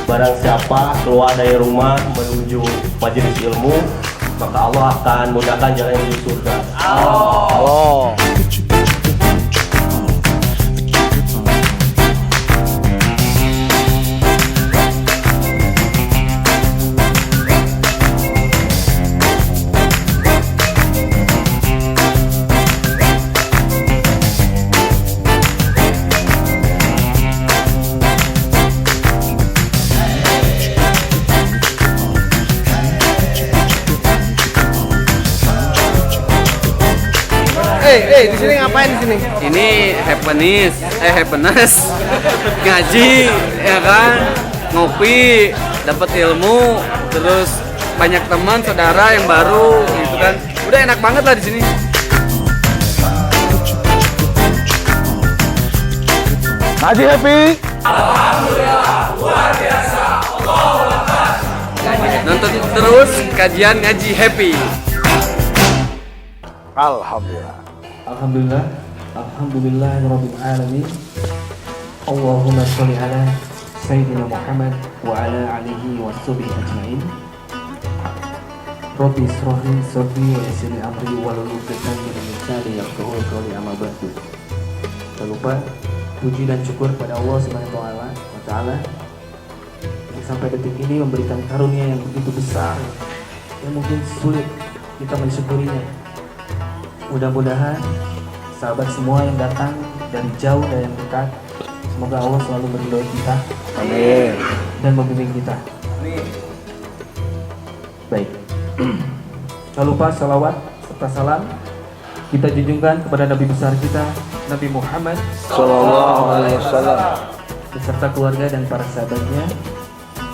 barang siapa keluar dari rumah menuju majelis ilmu, maka Allah akan mudahkan jalan menuju surga. Allah. Di sini ngapain di sini? Ini happiness, ngaji, ya kan, ngopi, dapat ilmu, terus banyak teman, saudara yang baru, gitu kan. Udah enak banget lah di sini. Haji happy. Alhamdulillah, luar biasa. Allahu Akbar. Nonton terus kajian ngaji happy. Alhamdulillah. Alhamdulillah, alhamdulillahirabbil alamin. Allahumma sholli ala sayyidina Muhammad wa ala alihi wa sahbihi ajmain. Rabbi ishrah li sadri wa yassir li amri wahlul 'uqdatam min lisani yafqahu qawli, amma ba'du. Tak lupa puji dan syukur pada Allah Subhanahu wa taala yang sampai detik ini memberikan karunia yang begitu besar yang mungkin sulit kita mensyukurinya. Mudah-mudahan sahabat semua yang datang dari jauh dan yang dekat, semoga Allah selalu meridhoi kita. Amin. Dan membimbing kita. Amin. Baik. Jangan lupa salawat serta salam kita junjungkan kepada Nabi besar kita, Nabi Muhammad Sallallahu alaihi wasallam beserta keluarga dan para sahabatnya.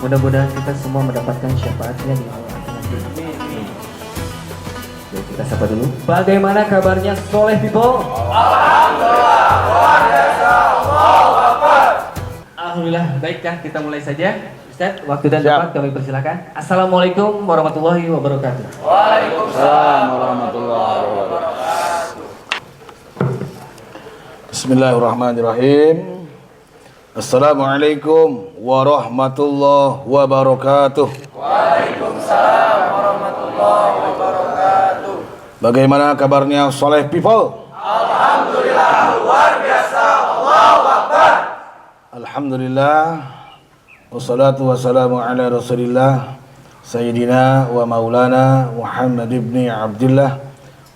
Mudah-mudahan kita semua mendapatkan syafaatnya di Allah. Baik, kita sapa dulu. Bagaimana kabarnya soleh people? Alhamdulillah, luar biasa. Allahu Akbar. Alhamdulillah, baiklah kita mulai saja. Ustaz, waktu dan Siap. tempat kami persilakan. Assalamualaikum warahmatullahi wabarakatuh. Waalaikumsalam warahmatullahi wabarakatuh. Bismillahirrahmanirrahim. Assalamualaikum warahmatullahi wabarakatuh. Waalaikumsalam warahmatullahi wabarakatuh. Bagaimana kabarnya soleh people? Alhamdulillah, luar biasa. Allahu Akbar. Alhamdulillah. Wassalatu wassalamu ala rasulillah Sayyidina wa maulana Muhammad ibn Abdullah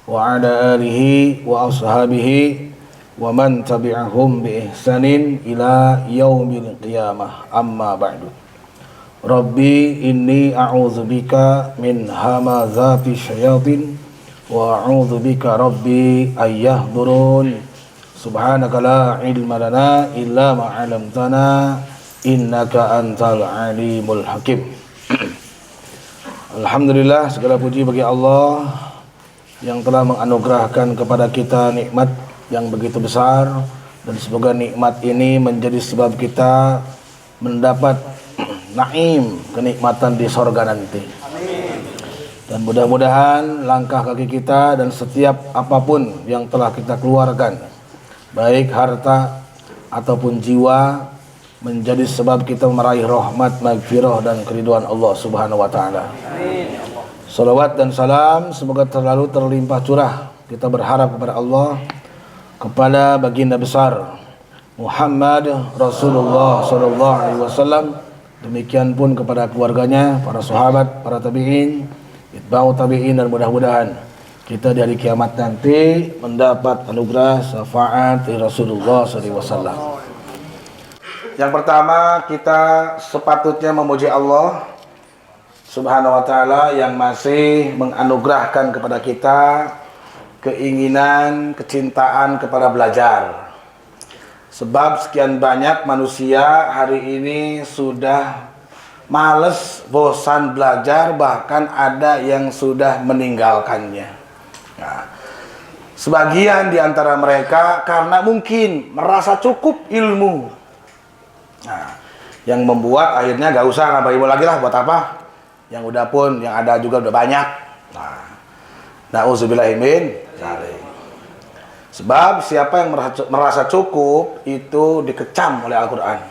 wa ala alihi wa ashabihi wa man tabi'ahum bi ihsanin ila yaumil qiyamah, amma ba'du. Rabbi inni a'udzubika min hamazati syayatin wa a'udzubika rabbi ayyahdurun. Subhanaka la ilma lana illa ma 'allamtana innaka antal alimul hakim. Alhamdulillah, segala puji bagi Allah yang telah menganugerahkan kepada kita nikmat yang begitu besar, dan semoga nikmat ini menjadi sebab kita mendapat naim, kenikmatan di sorga nanti. Dan mudah-mudahan langkah kaki kita dan setiap apapun yang telah kita keluarkan, baik harta ataupun jiwa, menjadi sebab kita meraih rahmat, maghfirah dan keridhaan Allah Subhanahu wa taala. Amin. Salawat dan salam semoga terlalu terlimpah curah kita berharap kepada Allah, kepada baginda besar Muhammad Rasulullah sallallahu alaihi wasallam, demikian pun kepada keluarganya, para sahabat, para tabi'in, itba'u tabi'in, dan mudah-mudahan kita di hari kiamat nanti mendapat anugerah syafaat dari Rasulullah sallallahu alaihi wasallam. Yang pertama, kita sepatutnya memuji Allah Subhanahu wa taala yang masih menganugerahkan kepada kita keinginan, kecintaan kepada belajar. Sebab sekian banyak manusia hari ini sudah males, bosan belajar, bahkan ada yang sudah meninggalkannya. Nah, sebagian di antara mereka karena mungkin merasa cukup ilmu. Nah, yang membuat akhirnya gak usah nambah ilmu lagi lah, buat apa? Yang udah pun, yang ada juga udah banyak. Nah, na'udzubillahi min dzalik. Sebab siapa yang merasa cukup itu dikecam oleh Al-Quran.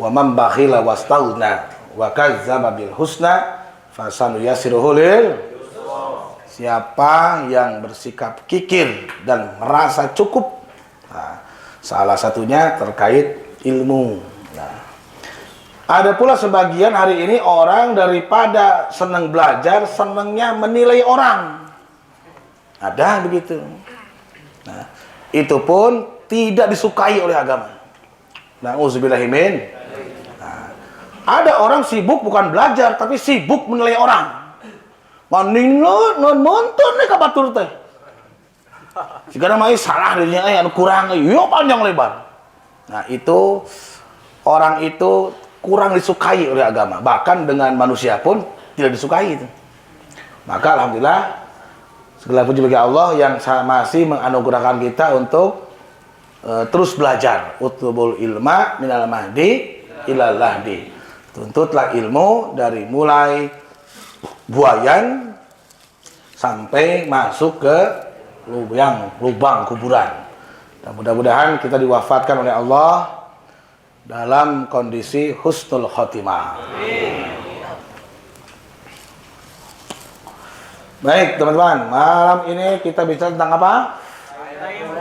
Wa man bakhila wastaghna wa kadzdzaba bil husna fasanuyassiruhu lil. Siapa yang bersikap kikir dan merasa cukup, nah, salah satunya terkait ilmu. Nah, ada pula sebagian hari ini orang daripada senang belajar, senangnya menilai orang. Ada begitu. Nah, itu pun tidak disukai oleh agama. Nauzubillahimin. Nah, ada orang sibuk bukan belajar, tapi sibuk menilai orang. Maning nonton nih kabatur teh. Jika namanya salah dirinya, anu kurang, yo panjang lebar. Nah itu orang itu kurang disukai oleh agama, bahkan dengan manusia pun tidak disukai itu. Maka alhamdulillah segala puji bagi Allah yang masih menganugerahkan kita untuk terus belajar. Utlubul ilma minal mahdi ilal lahdi. Tuntutlah ilmu dari mulai buayan sampai masuk ke lubang kuburan. Dan mudah-mudahan kita diwafatkan oleh Allah dalam kondisi husnul khotimah. Baik teman-teman, malam ini kita bicara tentang apa?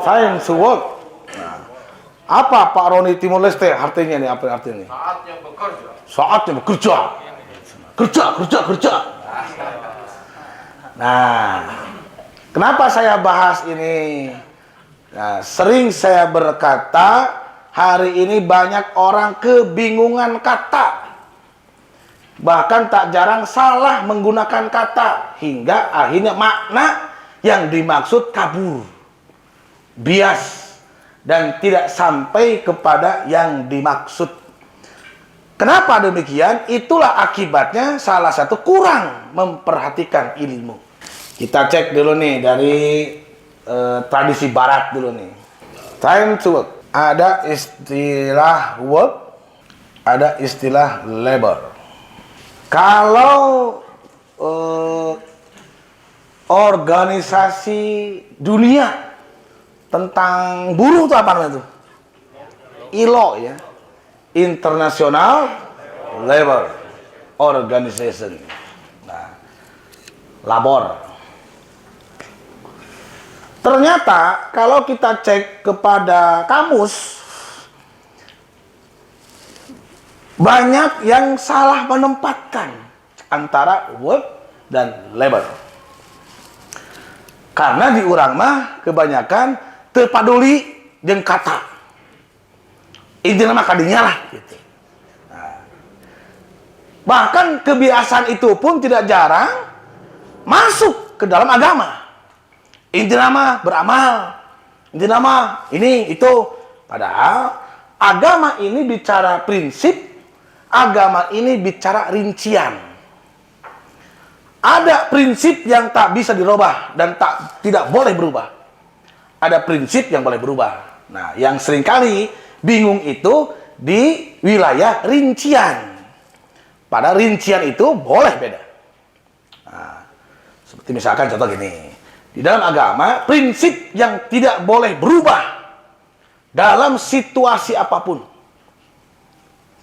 Science work. Nah, apa Pak Roni Timur Leste artinya nih? Apa artinya? Saatnya bekerja. Saatnya bekerja. Kerja. Nah, kenapa saya bahas ini? Nah, sering saya berkata, hari ini banyak orang kebingungan kata. Bahkan tak jarang salah menggunakan kata. Hingga akhirnya makna yang dimaksud kabur, bias, dan tidak sampai kepada yang dimaksud. Kenapa demikian? Itulah akibatnya salah satu kurang memperhatikan ilmu. Kita cek dulu nih dari tradisi barat dulu nih. Time to work. Ada istilah work, ada istilah labor. Kalau organisasi dunia tentang buruh itu apa namanya itu? ILO ya. International Labor Organization. Nah, labor. Ternyata kalau kita cek kepada kamus, banyak yang salah menempatkan antara work dan labor. Karena di urang mah kebanyakan terpaduli jeung kata. Intinya mah kadinya lah gitu. Nah, bahkan kebiasaan itu pun tidak jarang masuk ke dalam agama. Intinya mah beramal, intinya mah ini itu. Padahal agama ini bicara prinsip, agama ini bicara rincian. Ada prinsip yang tak bisa dirubah dan tidak boleh berubah. Ada prinsip yang boleh berubah. Nah, yang seringkali bingung itu di wilayah rincian. Pada rincian itu boleh beda. Nah, seperti misalkan contoh gini. Di dalam agama, prinsip yang tidak boleh berubah dalam situasi apapun.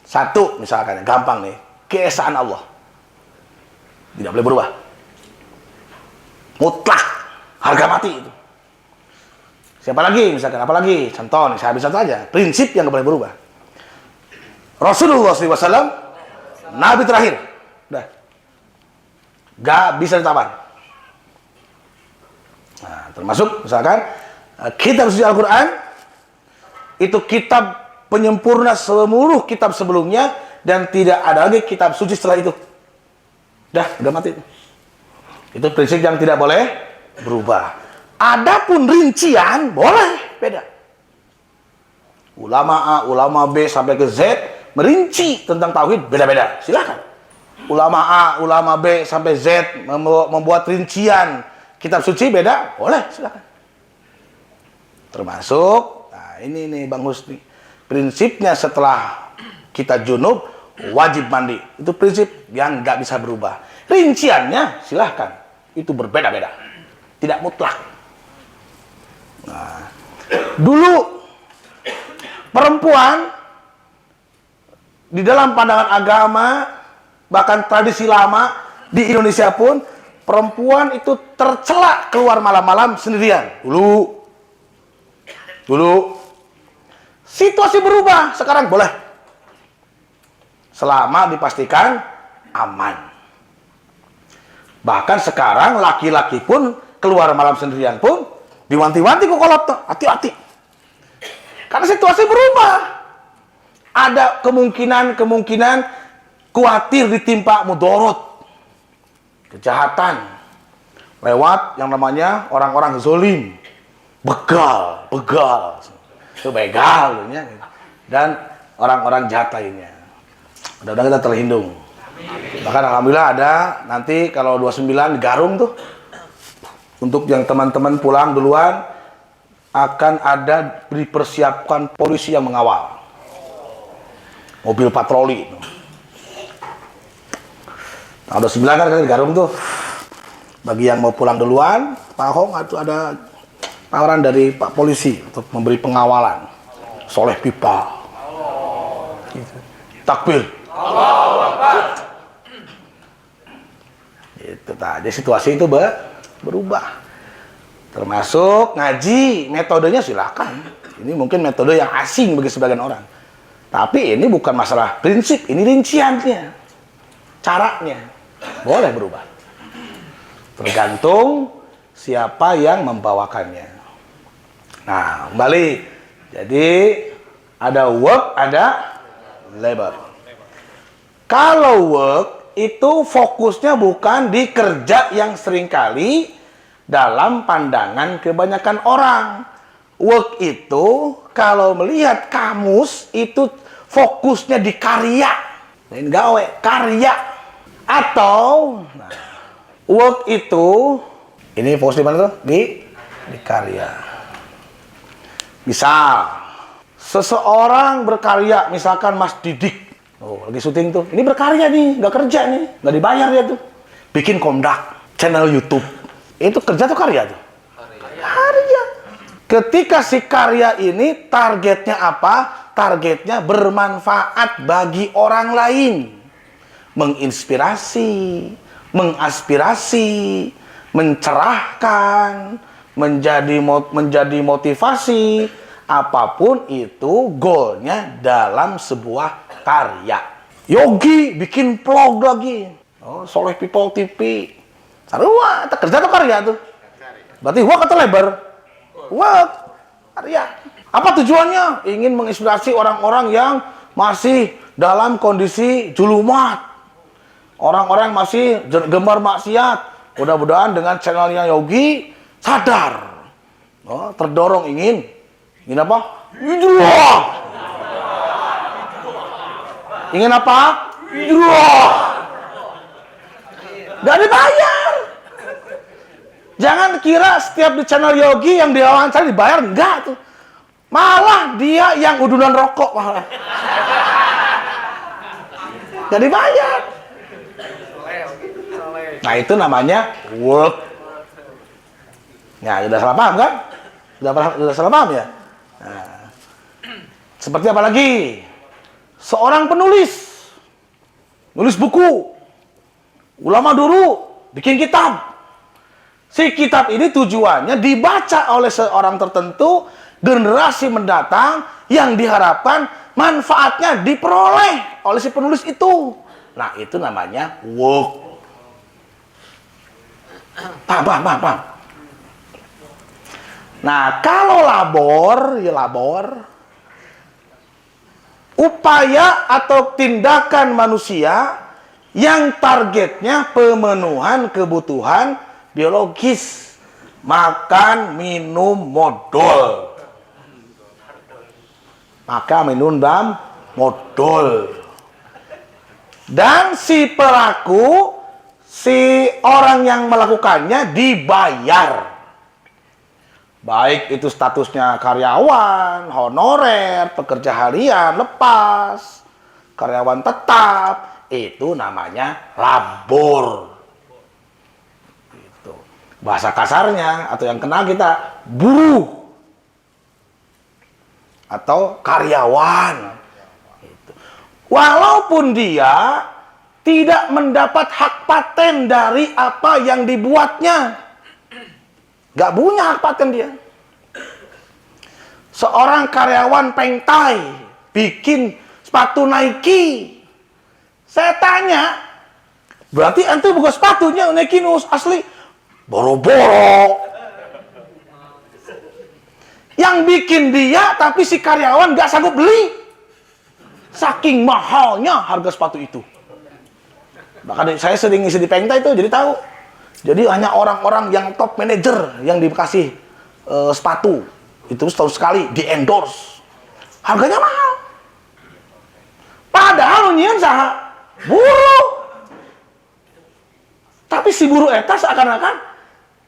Satu, misalkan, gampang nih, keesaan Allah. Tidak boleh berubah. Mutlak, harga mati itu. Siapa lagi, misalkan, apa lagi? Contoh nih, saya bisa contoh aja. Prinsip yang tidak boleh berubah. Rasulullah SAW, Nabi terakhir. Udah. Gak bisa ditawar. Nah, termasuk misalkan kitab suci Al-Quran itu kitab penyempurna seluruh kitab sebelumnya dan tidak ada lagi kitab suci setelah itu. Udah mati. Itu prinsip yang tidak boleh berubah. Adapun rincian boleh beda. Ulama A, ulama B sampai ke Z merinci tentang tauhid beda-beda. Silakan. Ulama A, ulama B sampai Z membuat rincian kitab suci beda, boleh, silakan. Termasuk, nah ini nih Bang Husni, prinsipnya setelah kita junub wajib mandi. Itu prinsip yang nggak bisa berubah. Rinciannya silahkan, itu berbeda-beda, tidak mutlak. Nah, dulu perempuan di dalam pandangan agama, bahkan tradisi lama di Indonesia pun, perempuan itu tercela keluar malam-malam sendirian. Dulu. Situasi berubah, sekarang boleh. Selama dipastikan aman. Bahkan sekarang laki-laki pun keluar malam sendirian pun diwanti-wanti kok kolot tuh, hati-hati. Karena situasi berubah. Ada kemungkinan khawatir ditimpa mudorot, kejahatan lewat yang namanya orang-orang zolim, begal, itu begal ya, dan orang-orang jahat lainnya. Mudah-mudahan kita terlindung. Bahkan alhamdulillah ada nanti kalau 29 di Garung tuh, untuk yang teman-teman pulang duluan akan ada dipersiapkan polisi yang mengawal, mobil patroli. Nah, 29 kan di Garung tuh. Bagi yang mau pulang duluan, Pak Hong itu ada tawaran dari Pak Polisi untuk memberi pengawalan. Soleh pipa. Gitu. Takbir. Allahu Akbar. Itu tadi situasi itu berubah. Termasuk ngaji, metodenya silakan. Ini mungkin metode yang asing bagi sebagian orang. Tapi ini bukan masalah prinsip, ini rinciannya. Caranya boleh berubah. Tergantung siapa yang membawakannya. Nah, kembali. Jadi ada work, ada labor. Kalau work itu fokusnya bukan di kerja yang seringkali dalam pandangan kebanyakan orang. Work itu kalau melihat kamus itu fokusnya di karya. Lain gawe, karya. Atau work itu ini fokus di mana tuh? Di karya. Misal seseorang berkarya, misalkan Mas Didik, lagi syuting tuh, ini berkarya nih, nggak kerja nih, nggak dibayar dia tuh, bikin kondak, channel YouTube, itu kerja tuh karya tuh, karya. Ketika si karya ini targetnya apa? Targetnya bermanfaat bagi orang lain, menginspirasi, mengaspirasi, mencerahkan, menjadi motivasi, apapun itu goalnya dalam sebuah karya. Yogi bikin vlog lagi, Soleh People TV, sarua, kerja atau karya tuh? Berarti work atau labor? Work, karya. Apa tujuannya? Ingin menginspirasi orang-orang yang masih dalam kondisi julumat, orang-orang masih gemar maksiat. Mudah-mudahan dengan channelnya Yogi sadar, terdorong ingin apa? Hijrah. Ingin apa? Hijrah. Gak dibayar. Jangan kira setiap di channel Yogi yang diwawancara dibayar, enggak tuh. Malah dia yang udunan rokok malah. Gak dibayar. Nah itu namanya work. Ya, sudah salah paham kan? Sudah salah paham ya? Nah, seperti apa lagi? Seorang penulis, nulis buku, ulama dulu, bikin kitab. Si kitab ini tujuannya dibaca oleh seorang tertentu, generasi mendatang yang diharapkan manfaatnya diperoleh oleh si penulis itu. Nah, itu namanya work. Paham. Nah, kalau labor, ya labor. Upaya atau tindakan manusia yang targetnya pemenuhan kebutuhan biologis. Makan, minum, modal. Makan, minum, dan modal. Dan si pelaku, si orang yang melakukannya dibayar. Baik itu statusnya karyawan, honorer, pekerja harian, lepas, karyawan tetap, itu namanya labor. Gitu. Bahasa kasarnya atau yang kenal kita, buruh atau karyawan. Gitu. Walaupun dia tidak mendapat hak paten dari apa yang dibuatnya. Gak punya hak paten dia. Seorang karyawan Pengtai bikin sepatu Nike. Saya tanya, berarti ente buka sepatunya Nike nus asli boro-boro. Yang bikin dia, tapi si karyawan gak sanggup beli. Saking mahalnya harga sepatu itu. Bahkan saya sering ngisi di Pengtai itu, jadi tahu. Jadi hanya orang-orang yang top manager yang dikasih sepatu. Itu setahun sekali di endorse. Harganya mahal. Padahal nyian saha buruh. Tapi si buruh eta seakan-akan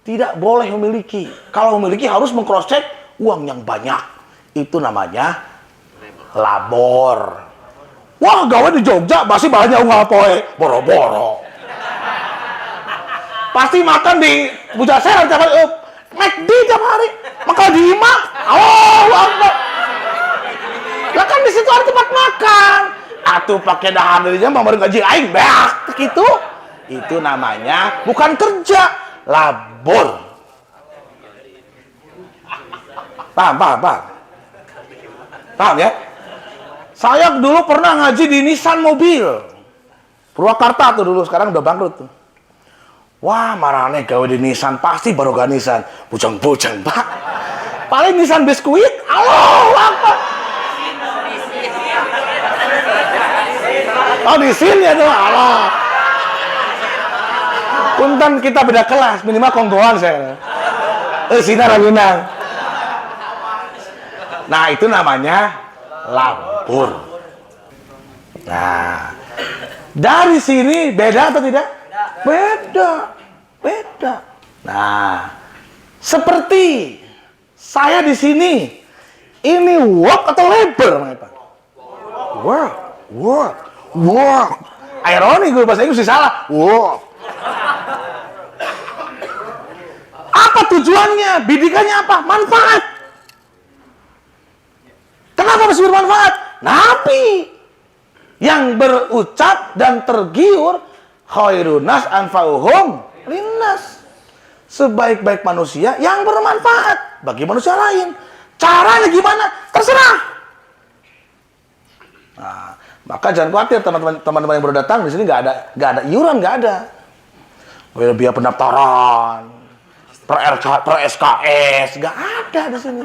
tidak boleh memiliki. Kalau memiliki harus meng-cross check uang yang banyak. Itu namanya labor. Wah, gawe di Jogja masih banyak uang poe, boro-boro. Pasti makan di Pujaser tiap hari, McD tiap hari, makan di Ima. Oh, apa? Lah kan di situ ada tempat makan. Atuh pakai dahar dari jam baru gaji aing beak gitu. Itu namanya bukan kerja, labor. Paham ya? Saya dulu pernah ngaji di Nissan mobil. Purwakarta tuh dulu, sekarang udah bangkrut tuh. Wah, marane gawe di Nissan, pasti baroga Nissan. Bujang-bujang, Pak. Paling Nissan biskuit, Allah Akbar. Oh, di sini ya tuh, Allah. Punten kita beda kelas, minimal konggoan saya. Sinar Ragunang. Nah, itu namanya labor. Nah, dari sini beda atau tidak? Beda. Nah, seperti saya di sini, ini work atau labor, Pak? Work. Ironi gue bahasa Inggris salah. Work. Apa tujuannya? Bidikannya apa? Manfaat. Kenapa harus bermanfaat? Nabi yang berucap dan tergiur, khairun nas anfa'uhum linnas. Sebaik-baik manusia yang bermanfaat bagi manusia lain. Caranya gimana? Terserah. Nah, maka jangan khawatir teman-teman yang baru datang di sini nggak ada iuran, nggak ada. Biaya pendaftaran, per SKS, nggak ada di sini.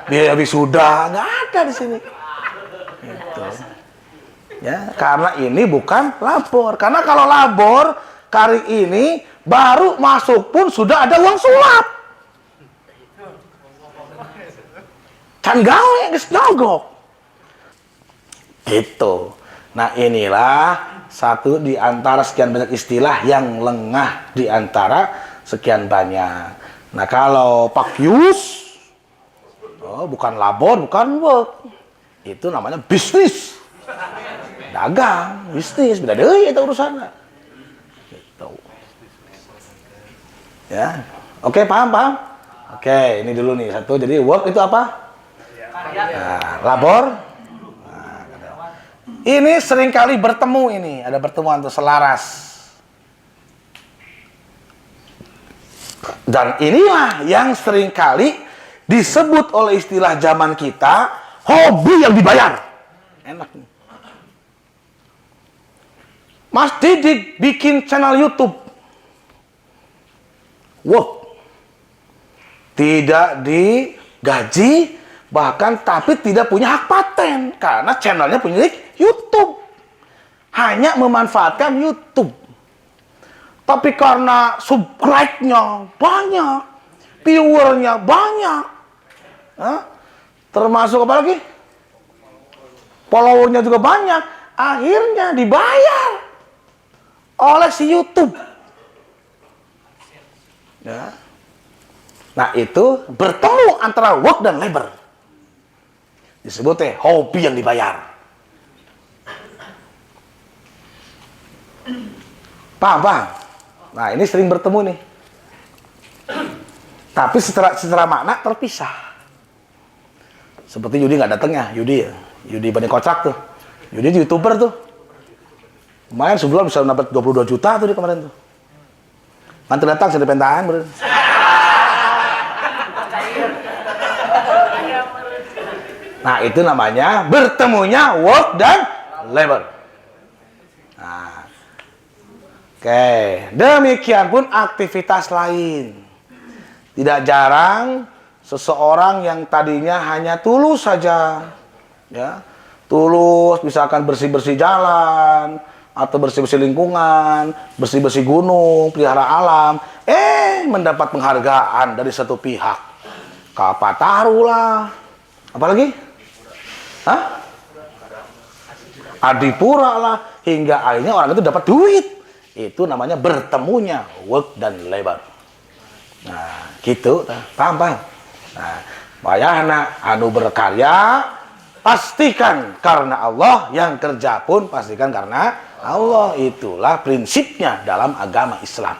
Biaya wisuda nggak ada di sini. Gitu. Ya, karena ini bukan labor. Karena kalau labor kali ini baru masuk pun sudah ada uang sulap. Can gawe geus nyogok. Gitu. Nah, inilah satu di antara sekian banyak istilah yang lengah di antara sekian banyak. Nah, kalau Pakyus, bukan labor, bukan work. Itu namanya bisnis. Dagang, bisnis, beda deui eta urusanna. Gitu. Ya. Oke, paham? Oke, ini dulu nih satu. Jadi work itu apa? Nah, labor. Nah, ini seringkali bertemu ini, ada pertemuan tuh selaras. Dan inilah yang seringkali disebut oleh istilah zaman kita hobi yang dibayar. Enak nih. Mas Didik bikin channel YouTube. Wow. Tidak digaji, bahkan tapi tidak punya hak paten karena channelnya punya YouTube. Hanya memanfaatkan YouTube. Tapi karena subscribe-nya banyak, viewer-nya banyak, termasuk apa lagi? Follower-nya juga banyak, akhirnya dibayar oleh si YouTube. Ya. Nah, itu bertemu antara work dan labor. Disebutnya hobi yang dibayar. Paham? Nah, ini sering bertemu nih. Tapi secara makna terpisah. Seperti Yudi nggak datang ya, Yudi Bani Kocak tuh. Yudi YouTuber tuh. Lumayan sebulan bisa dapat 22 juta tuh di kemarin tuh. Mantu datang sudah pentaan bener. Nah, itu namanya bertemunya work dan labor. Nah, oke, demikian pun aktivitas lain. Tidak jarang seseorang yang tadinya hanya tulus saja, ya, tulus misalkan bersih-bersih jalan atau bersih-bersih lingkungan, bersih-bersih gunung, pelihara alam, mendapat penghargaan dari satu pihak. Kapataru lah, apalagi? Hah? Adipura lah, hingga akhirnya orang itu dapat duit. Itu namanya bertemunya work dan labor. Nah, gitu, paham? Nah, bayana anu berkarya pastikan karena Allah, yang kerja pun pastikan karena Allah. Itulah prinsipnya dalam agama Islam.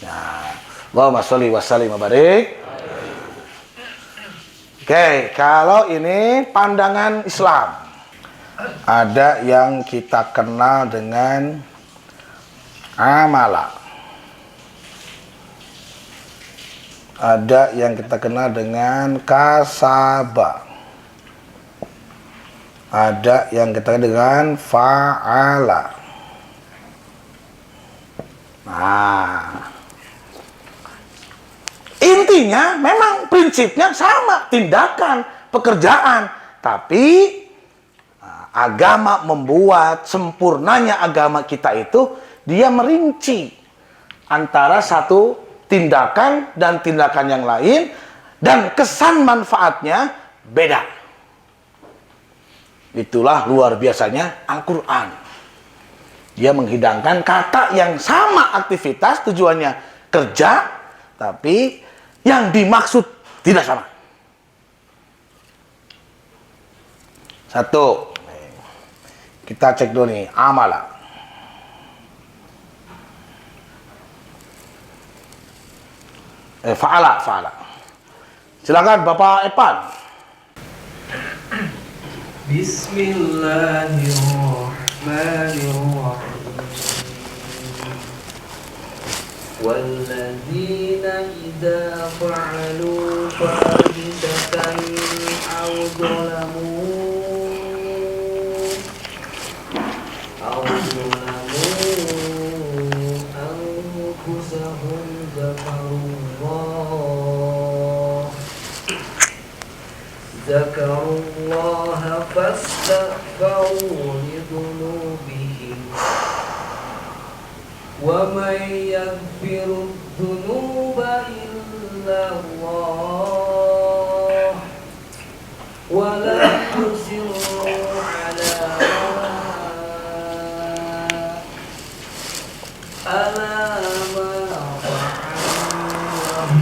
Nah, Allahumma sholli wa sallim wa barik. Oke, kalau ini pandangan Islam. Ada yang kita kenal dengan amala. Ada yang kita kenal dengan kasaba. Ada yang kita kenal dengan fa'ala. Nah, intinya memang prinsipnya sama, tindakan, pekerjaan. Tapi agama membuat sempurnanya agama kita itu, dia merinci antara satu tindakan dan tindakan yang lain, dan kesan manfaatnya beda. Itulah luar biasanya Al-Quran. Dia menghidangkan kata yang sama aktivitas, tujuannya kerja, tapi yang dimaksud tidak sama. Satu, kita cek dulu nih, amala. Fa'ala. Silakan Bapak Epan. Bismillahirrahmanirrahim. والذين إذا فعلوا فاحشة أو ظلموا أنفسهم ذكروا الله فاستغفروا لذنوبهم ومن يغفر الذنوب إلا الله ولا يصروا على ما فعلوا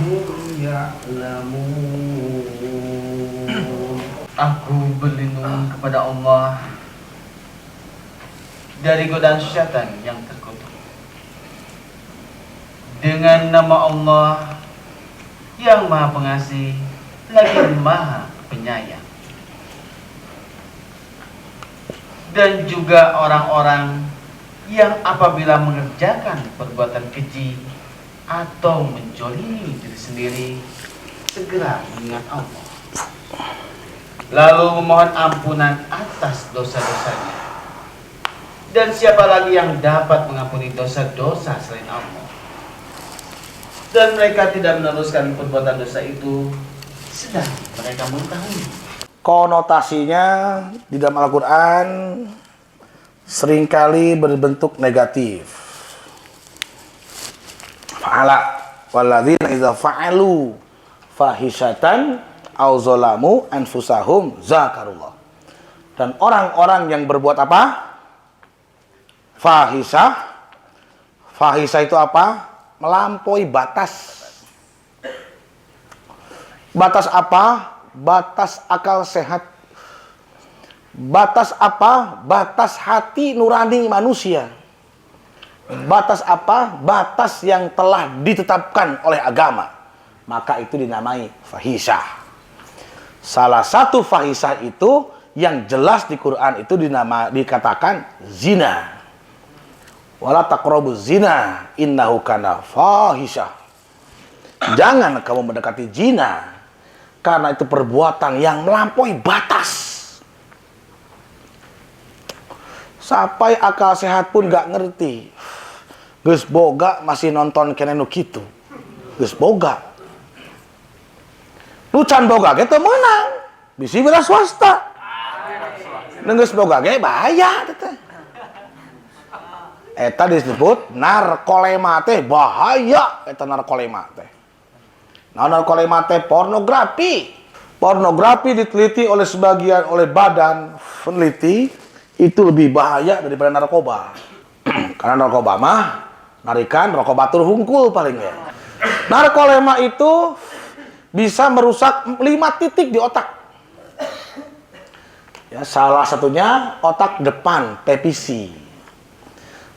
وهم يعلمون. Aku berlindung kepada Allah dari godaan syaitan yang terkutuk. Dengan nama Allah yang Maha Pengasih lagi Maha Penyayang. Dan juga orang-orang yang apabila mengerjakan perbuatan keji atau menjolimi diri sendiri, segera mengingat Allah, lalu memohon ampunan atas dosa-dosanya. Dan siapa lagi yang dapat mengampuni dosa-dosa selain Allah? Dan mereka tidak meneruskan perbuatan dosa itu, sedang mereka mengetahui. Konotasinya di dalam Al-Quran seringkali berbentuk negatif. Fa'ala walladzina idza fa'alu fahisyatan au zalamu anfusahum zakarullah. Dan orang-orang yang berbuat apa? Fahisyah. Fahisyah itu apa? Melampaui batas. Batas apa? Batas akal sehat. Batas apa? Batas hati nurani manusia. Batas apa? Batas yang telah ditetapkan oleh agama. Maka itu dinamai fahisyah. Salah satu fahisyah itu yang jelas di Quran itu dikatakan zina. Wala taqrabuz zina innahu kana fahisyah. Jangan kamu mendekati zina karena itu perbuatan yang melampaui batas. Sampai akal sehat pun gak ngerti. Geus boga masih nonton kene nu kitu. Geus boga. Nu can boga ge teu meunang. Bisi wira swasta. Nu geus boga ge bahaya teh. Eta disebut narkolema teh bahaya. Eta narkolema teh. Nah, narkolema teh pornografi. Pornografi diteliti oleh sebagian oleh badan peneliti itu lebih bahaya daripada narkoba. Karena narkoba mah narikan rokok batur hungkul paling ya. Narkolema itu bisa merusak 5 titik di otak. Ya, salah satunya otak depan, PPC.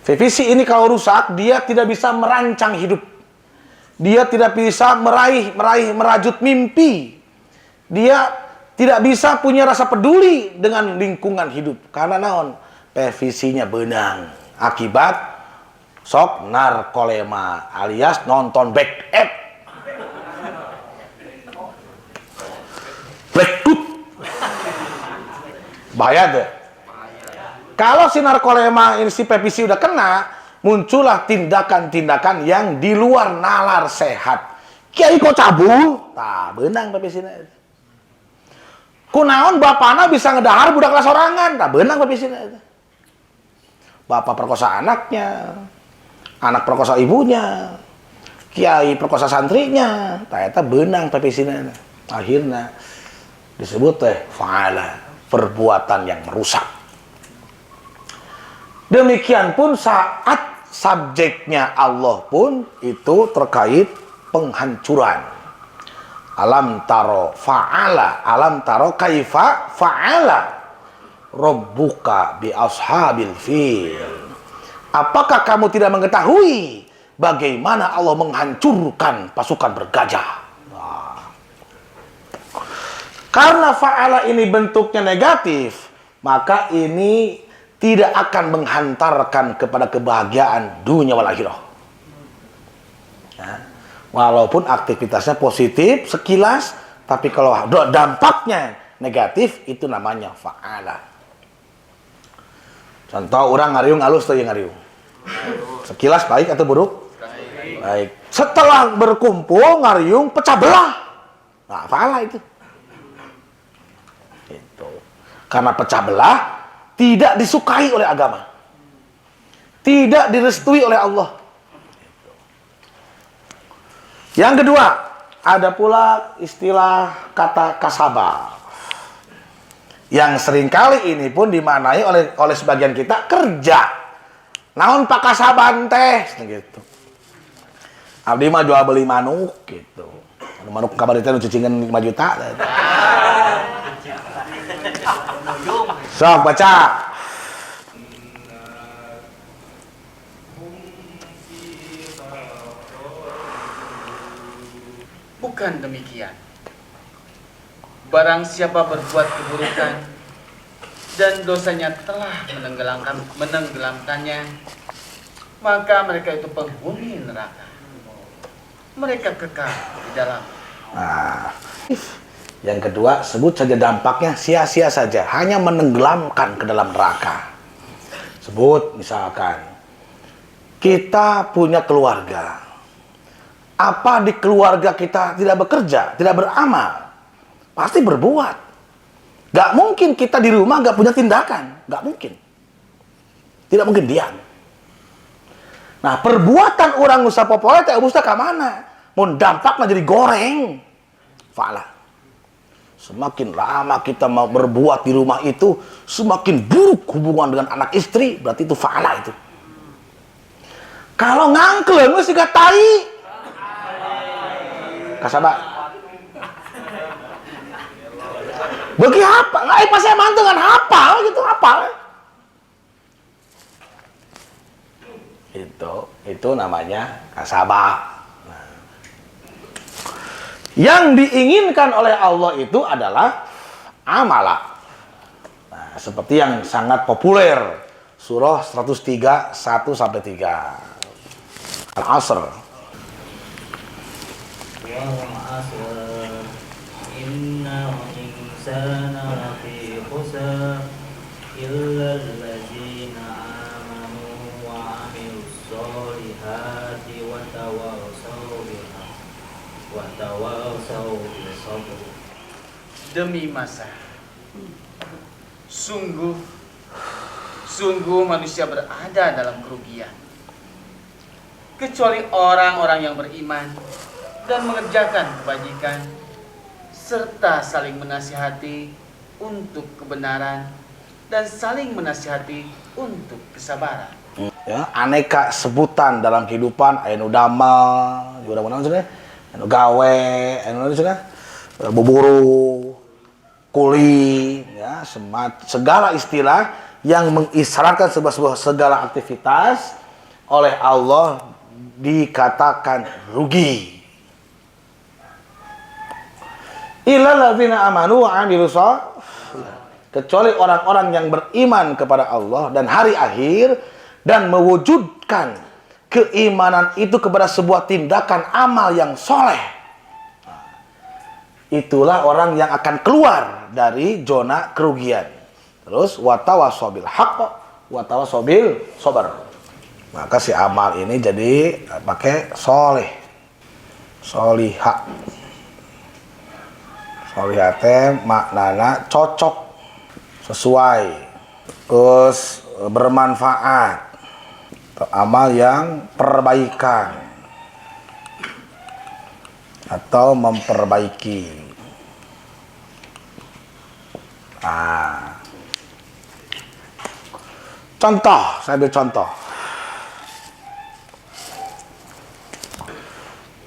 PPC ini kalau rusak, dia tidak bisa merancang hidup. Dia tidak bisa merajut mimpi. Dia tidak bisa punya rasa peduli dengan lingkungan hidup. Karena naon? PPC-nya benang. Akibat sok narkolema alias nonton back app. Blackwood. Bahaya deh. Kalau si narkolema ini si PPC udah kena, muncullah tindakan-tindakan yang di luar nalar sehat. Kiai kok cabul? Tah, benang PPC-na. Kunaon bapana bisa ngedahar budak kelas sorangan? Tah, benang PPC-na. Bapak perkosa anaknya, anak perkosa ibunya, kiai perkosa santrinya, tah eta benang PPC-na. Akhirnya disebut teh fa'ala, perbuatan yang merusak. Demikian pun saat subjeknya Allah pun itu terkait penghancuran. Alam taro fa'ala, alam taro kaifa fa'ala rabbuka bi ashabil fil. Apakah kamu tidak mengetahui bagaimana Allah menghancurkan pasukan bergajah? Nah. Karena fa'ala ini bentuknya negatif, maka ini tidak akan menghantarkan kepada kebahagiaan dunia wal akhirah. Ya. Walaupun aktivitasnya positif sekilas, tapi kalau dampaknya negatif, itu namanya fa'ala. Contoh orang ngariung alus tuh yang ngariung. Sekilas baik atau buruk? Baik. Setelah berkumpul ngariung pecah belah. Nah, fa'ala itu. Itu. Karena pecah belah tidak disukai oleh agama. Tidak direstui oleh Allah. Yang kedua, ada pula istilah kata kasabah. Yang seringkali ini pun dimaknai oleh sebagian kita kerja. Naon pak kasaban teh gitu. Abdi mah jual beli manuk gitu. Manuk kabar itu cucingan 5 juta. Sok baca. Bukan demikian. Barang siapa berbuat keburukan dan dosanya telah menenggelamkannya, maka mereka itu penghuni neraka. Mereka kekal di dalam. Nah, yang kedua, sebut saja dampaknya sia-sia saja, hanya menenggelamkan ke dalam neraka. Sebut misalkan, kita punya keluarga. Apa di keluarga kita tidak bekerja, tidak beramal? Pasti berbuat. Gak mungkin kita di rumah gak punya tindakan. Gak mungkin. Tidak mungkin diam. Nah, perbuatan orang usaha populer tak usah ke mana? Mau dampaknya jadi goreng. Fa'ala. Semakin lama kita mau berbuat di rumah itu, semakin buruk hubungan dengan anak istri, berarti itu fa'ala itu. Kalau ngangkleng sih gak tai. Kasabah. Bagi apa? Nggak pas saya mantu kan hafal gitu, hafal. Itu namanya kasabah. Nah. Yang diinginkan oleh Allah itu adalah amalah. Nah, seperti yang sangat populer surah 103 1 sampai 3. Al-Asr. Wal 'asr innal insana lafi khusr illa allazina amanu wa 'amilus solihati wa tawassaw bis sabr. Demi masa, sungguh manusia berada dalam kerugian, kecuali orang-orang yang beriman dan mengerjakan kebajikan serta saling menasihati untuk kebenaran dan saling menasihati untuk kesabaran. Ya, aneka sebutan dalam kehidupan, anu damel, juga mana maksudnya? Anu gawe, anu maksudnya? Buburu, kuli, ya, segala istilah yang mengisyaratkan sebuah segala aktivitas oleh Allah dikatakan rugi. Illal ladzina amanu wa 'amilus sholihat, kecuali orang-orang yang beriman kepada Allah dan hari akhir dan mewujudkan keimanan itu kepada sebuah tindakan amal yang soleh. Itulah orang yang akan keluar dari zona kerugian. Terus watawassaw bil haqq watawassaw bil sabr. Maka si amal ini jadi pakai soleh, solihah. Solihate maknana cocok, sesuai, terus bermanfaat, atau amal yang perbaikan atau memperbaiki. Contoh, saya ambil contoh.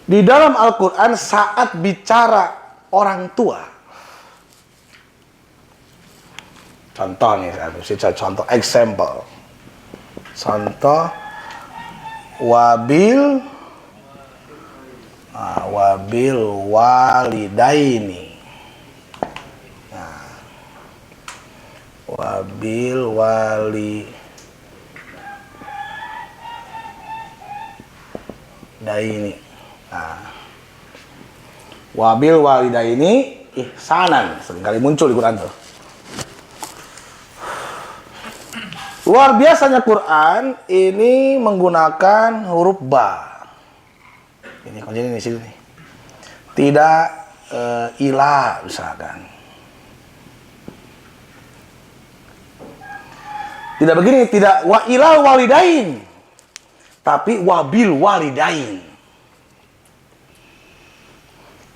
Di dalam Al-Quran saat bicara orang tua, contoh nih, saya contoh example. Contoh wabil walidaini. Wabil walidaini. Wabil walidaini ihsanan, seringkali muncul di Quran tuh. Luar biasanya Quran ini menggunakan huruf ba. Ini kuncinya di sini. Tidak ila misalkan. Tidak begini, tidak wa ilal walidain, tapi wabil walidain.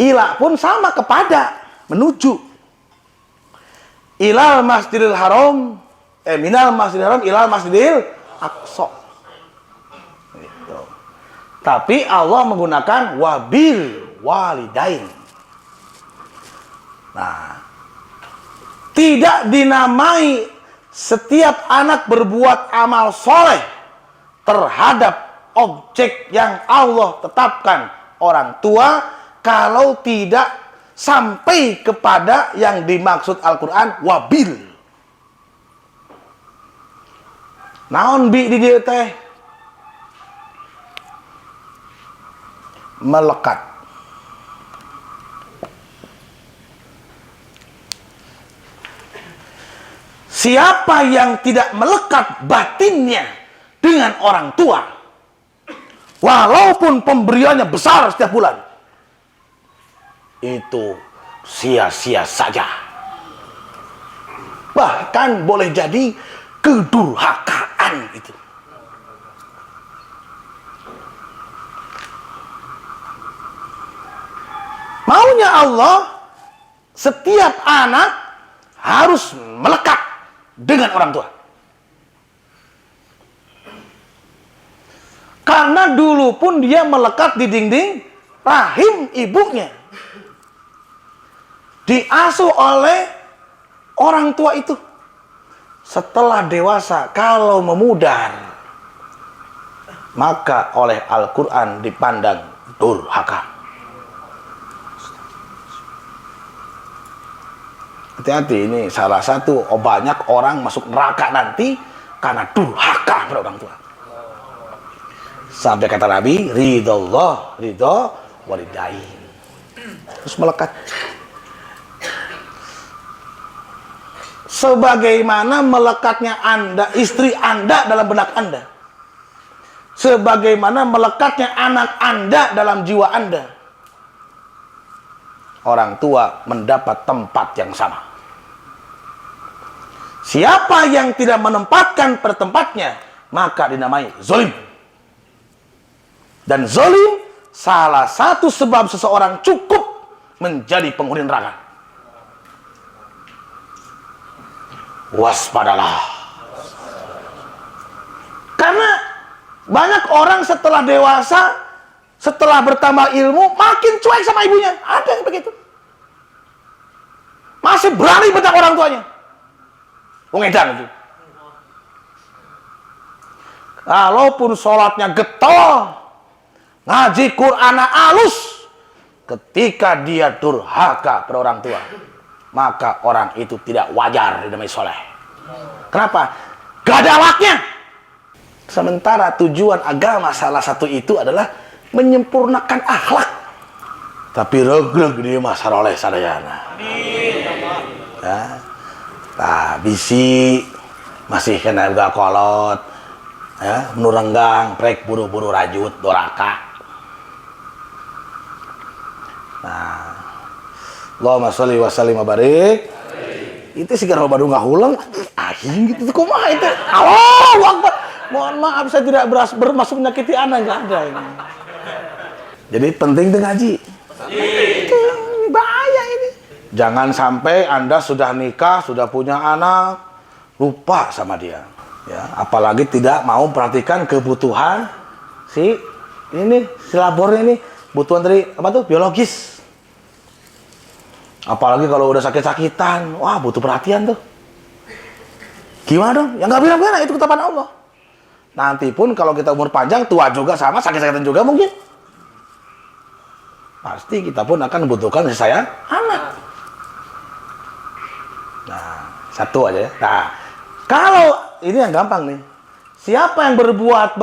Ila pun sama kepada, menuju. Ilal masjidil haram, minal masjidil haram ilal masjidil aqsa. Gitu. Tapi Allah menggunakan wabil walidain. Nah, tidak dinamai setiap anak berbuat amal soleh terhadap objek yang Allah tetapkan orang tua kalau tidak sampai kepada yang dimaksud Al-Quran wabil. Naon bi di dieu teh? Melekat. Siapa yang tidak melekat batinnya dengan orang tua, walaupun pemberiannya besar setiap bulan, itu sia-sia saja. Bahkan boleh jadi kedurhakaan itu. Maunya Allah, setiap anak harus melekat dengan orang tua. Karena dulu pun dia melekat di dinding rahim ibunya. Diasuh oleh orang tua itu. Setelah dewasa, kalau memudar, maka oleh Al-Quran dipandang durhaka. Hati-hati, ini salah satu banyak orang masuk neraka nanti karena durhaka pada orang tua. Sampai kata Nabi, ridho walidain. Terus melekat. Sebagaimana melekatnya istri Anda dalam benak Anda. Sebagaimana melekatnya anak Anda dalam jiwa Anda. Orang tua mendapat tempat yang sama. Siapa yang tidak menempatkan pada tempatnya, maka dinamai zalim. Dan zalim salah satu sebab seseorang cukup menjadi penghuni neraka. Waspadalah. Karena banyak orang setelah dewasa, setelah bertambah ilmu, makin cuek sama ibunya. Ada yang begitu. Masih berani bentak orang tuanya. Wong edan itu. Kalaupun sholatnya getol, ngaji Quran alus, ketika dia durhaka pada orang tua, maka orang itu tidak wajar dinamai soleh. Kenapa? Gak ada akhlaknya. Sementara tujuan agama salah satu itu adalah menyempurnakan akhlak. Tapi regreg dia masa oleh sadayana. Ya. Nah, bisi masih kena juga kolot, ya, menurenggang, prek buru-buru rajut, doraka. Nah, Allahumma sholli wa sallim wa barik. Itu sih kalau baru nggak ulang, ahing gitu, kumaha itu. Allahu Akbar. Mohon maaf saya tidak bermaksud menyakiti Anda, nggak ada ini. Jadi penting tuh ngaji. Bahaya ini. Jangan sampai Anda sudah nikah, sudah punya anak, lupa sama dia. Ya, apalagi tidak mau perhatikan kebutuhan si labornya ini, kebutuhan dari apa tuh biologis. Apalagi kalau udah sakit-sakitan, wah butuh perhatian tuh. Gimana dong? Ya nggak bilang-bilang, itu ketetapan Allah. Nanti pun kalau kita umur panjang, tua juga sama, sakit-sakitan juga mungkin. Pasti kita pun akan membutuhkan kasih sayang anak. Nah, satu aja ya. Nah, kalau ini yang gampang nih. Siapa yang berbuat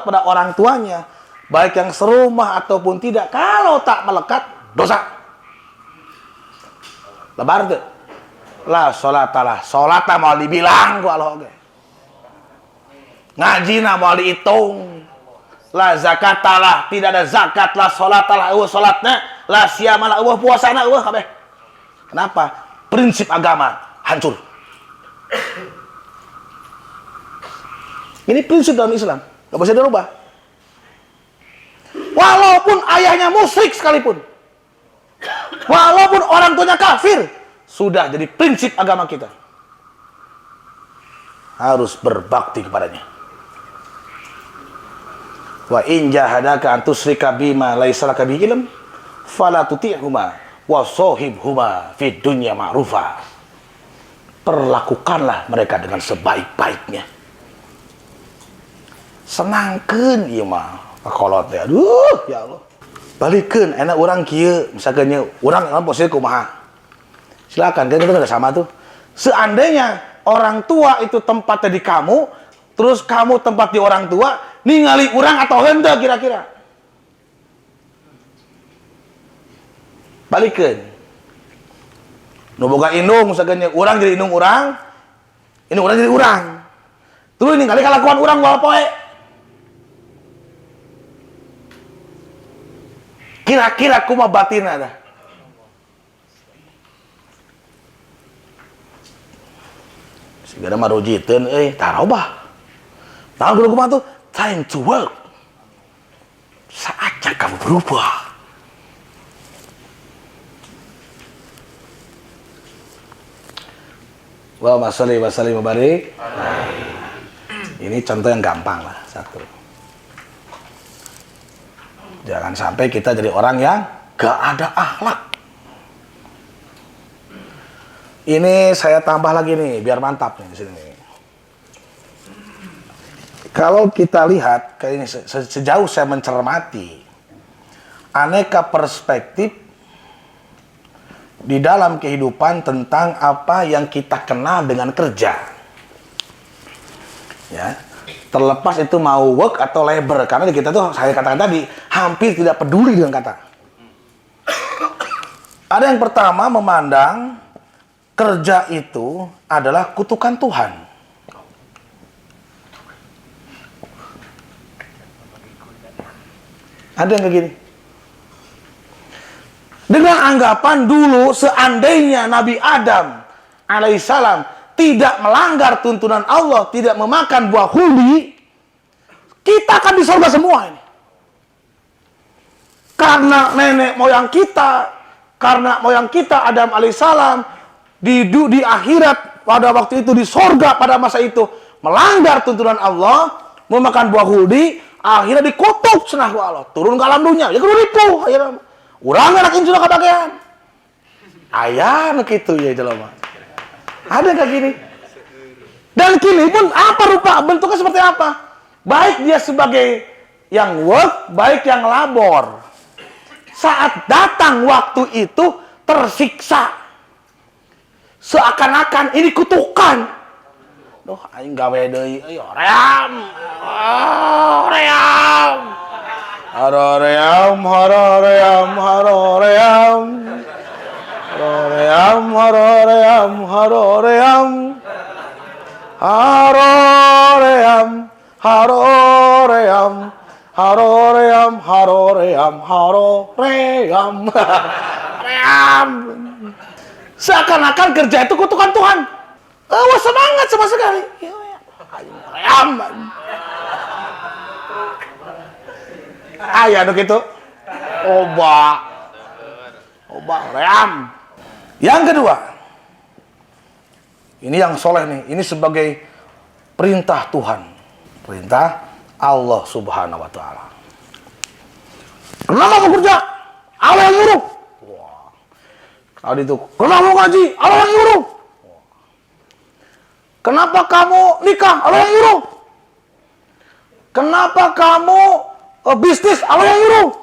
pada orang tuanya, baik yang serumah ataupun tidak, kalau tak melekat, dosa. Lebar tuh. La sholatalah. Sholatah mau dibilang ku Allah oke. Ngajina mau dihitung. La zakatalah, tidak ada zakat. La sholatalah, sholatnya. La siyamalah, puasana, kabeh. Kenapa? Prinsip agama hancur. Ini prinsip dalam Islam, nggak bisa dirubah. Walaupun ayahnya musyrik sekalipun, walaupun orang tuanya kafir, sudah jadi prinsip agama kita. Harus berbakti kepadanya. Wa in jahadaka an tusyrika bima laisa laka bihi ilm fala tuti'huma wa shahibhuma fid dunya ma'rufa. Perlakukanlah mereka dengan sebaik-baiknya. Senangkeun ieu mah kolot teh. Aduh, ya Allah. Balikeun enak urang kieu, misalkan urang posisi kumaha. Silakan, kan kita udah sama tuh. Seandainya orang tua itu tempatnya di kamu, terus kamu tempat di orang tua, ningali urang atau henteu kira-kira? Balikeun. Nu boga indung misalkan urang jadi indung urang, indung urang jadi urang. Terus ningali kalakuan urang bawa poe. Kira-kira kumaha batinna dah. Segera marujiteun tarobah. Tahu dulu kumaha tuh? Time to work. Saatnya kamu berubah. Wa sholli wa sallim wa barik. Ini contoh yang gampang lah, satu. Jangan sampai kita jadi orang yang gak ada akhlak. Ini saya tambah lagi nih, biar mantap nih di sini. Kalau kita lihat, kayak ini sejauh saya mencermati aneka perspektif di dalam kehidupan tentang apa yang kita kenal dengan kerja. Ya. Terlepas itu mau work atau labor, karena di kita tuh saya katakan tadi hampir tidak peduli dengan kata. Ada yang pertama memandang kerja itu adalah kutukan Tuhan. Ada yang kayak gini. Dengan anggapan dulu seandainya Nabi Adam alaihissalam tidak melanggar tuntunan Allah, tidak memakan buah huldi, kita akan di surga semua ini. Karena nenek moyang kita Adam alaihissalam di akhirat pada waktu itu, di surga pada masa itu melanggar tuntunan Allah, memakan buah huldi, akhirnya dikutuk cenah ku Allah, turun ke alam dunia, ya kudu ripuh akhirnya. Urang ngarakin sudah kebagian. Aya nu kitu ya jelema. Ada kayak gini. Dan kini pun apa rupa bentuknya seperti apa? Baik dia sebagai yang work, baik yang labor. Saat datang waktu itu tersiksa. Seakan-akan ini kutukan. Duh, aing gawe deui, ream. Ream. Haroream, haroream, haroream. Haroream, haroream, haroream. Haroream, haroream. Haroream, haroream, haroream. Ream. Seakan-akan kerja itu kutukan Tuhan. Wah, semangat sama sekali. Ream. Ayah dok itu. Oba, ream. Yang kedua, ini yang soleh nih. Ini sebagai perintah Tuhan, perintah Allah Subhanahu Wa Taala. Kenapa mau kerja? Allah yang nyuruh. Wah. Tadi itu, kenapa mau ngaji? Allah yang nyuruh. Kenapa kamu nikah? Allah yang nyuruh. Kenapa kamu bisnis? Allah yang nyuruh.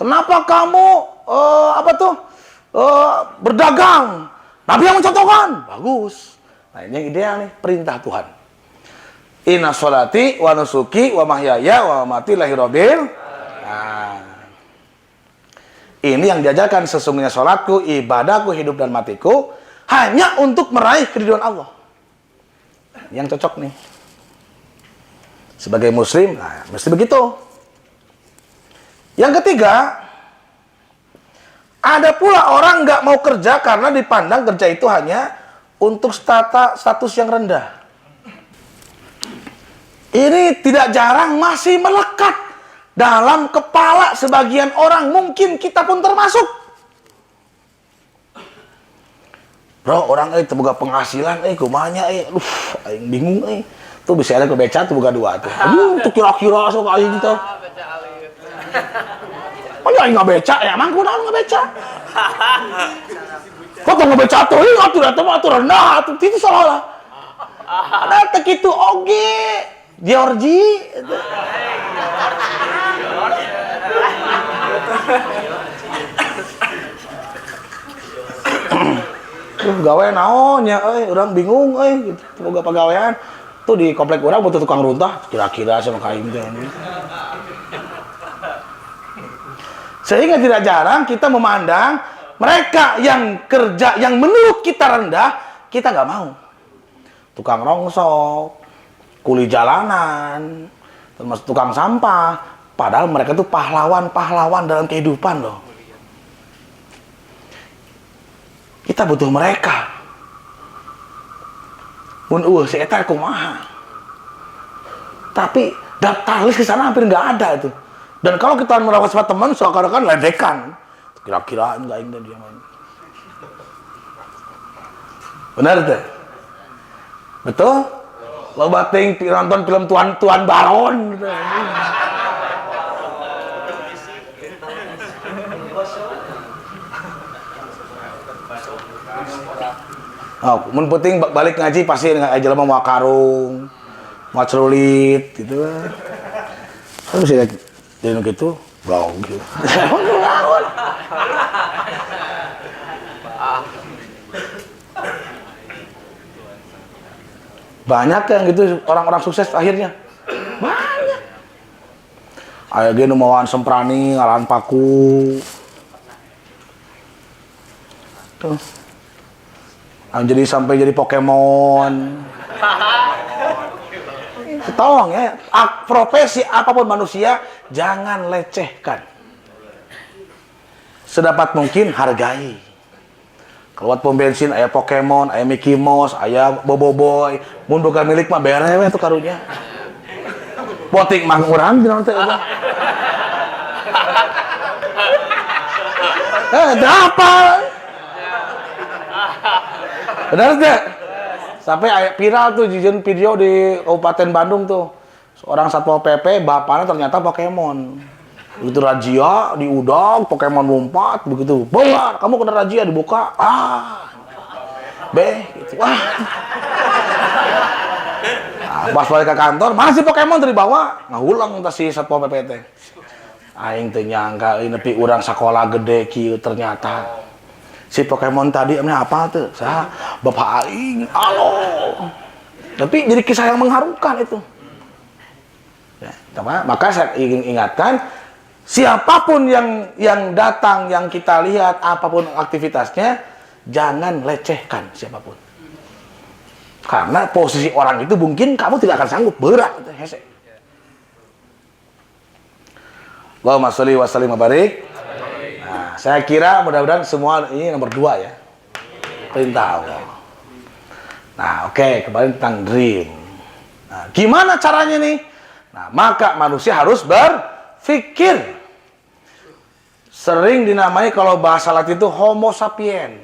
Kenapa kamu berdagang? Nabi yang mencontohkan. Bagus. Nah, ini yang ideal nih, perintah Tuhan. Inna sholati wa nusuki wa mahyaya wa mamati lillahi rabbil. Nah, ini yang diajarkan, sesungguhnya sholatku, ibadahku, hidup dan matiku hanya untuk meraih keridhaan Allah. Yang cocok nih. Sebagai muslim, nah, mesti begitu. Yang ketiga, ada pula orang nggak mau kerja karena dipandang kerja itu hanya untuk status yang rendah. Ini tidak jarang masih melekat dalam kepala sebagian orang, mungkin kita pun termasuk. Bro, orang terbuka penghasilan, kumanya, aing bingung, tuh bisa ada ke beca tuh buka dua tuh. Tuh kira-kira sok aing gitu. Oh ya nggak beca ya, emang kunaon nggak beca? Kok tuh nggak beca tuh? Atuh rendah, tuh itu salah. Ada tekitu oge, Georgie. Gawe naonnya, orang bingung, gitu. Boga pegawaian. Tuh di komplek orang butuh tukang runtah, kira-kira sama kain teh. Sehingga tidak jarang kita memandang mereka yang kerja yang menurut kita rendah, kita nggak mau. Tukang rongsok, kuli jalanan, termasuk tukang sampah. Padahal mereka itu pahlawan-pahlawan dalam kehidupan loh. Kita butuh mereka. Mun si eta kumaha. Tapi daftar list ke sana hampir nggak ada itu. Dan kalau kita merawat sama teman, seakan-akan ledekan. Kira-kira enggak indah dia main. Benar teh? Betul? Lo bating nonton film Tuan Baron gitu. Oh, mun penting balik ngaji pasti jelema mau karung, mau celulit gitu. Terus ya jadi gitu, blog gitu. Banyak yang gitu orang-orang sukses akhirnya. Banyak. Aya ge nu mawaan semprani ngalahan paku. Tuh. Jadi sampai jadi Pokemon. Tolong ya, profesi apapun manusia jangan lecehkan. Sedapat mungkin hargai. Kalau buat pom bensin aya Pokemon, aya Mickey Mouse, aya Boboiboy, mun boga milik mah beres we tuh karunya. Potik mah urang dina teh. Apa? Benar enggak? Sampai viral tuh jijin video di Kabupaten Bandung tuh. Seorang Satpol PP bapaknya ternyata Pokemon. Begitu razia diudag Pokemon lompat begitu. Bongkar, kamu kena razia dibuka. Gitu. Nah, pas balik ke kantor, mana si Pokemon dari bawah? Ngahulang entah si Satpol PP teh. Aing teh nyangka nepi urang sekolah gede kieu ternyata. Si Pokemon tadi emangnya apa tuh? Saya bapak aing, halo. Tapi jadi kisah yang mengharukan itu. Ya, maka saya ingin ingatkan, siapapun yang datang, yang kita lihat, apapun aktivitasnya, jangan lecehkan siapapun. Karena posisi orang itu mungkin kamu tidak akan sanggup, berat. Allahumma sholli wa sallim wa barik. Nah, saya kira mudah-mudahan semua ini nomor 2 ya. Perintah Allah. Nah, oke, kembali tentang dream. Nah, gimana caranya nih? Nah, maka manusia harus berpikir. Sering dinamai kalau bahasa Latin itu Homo sapien.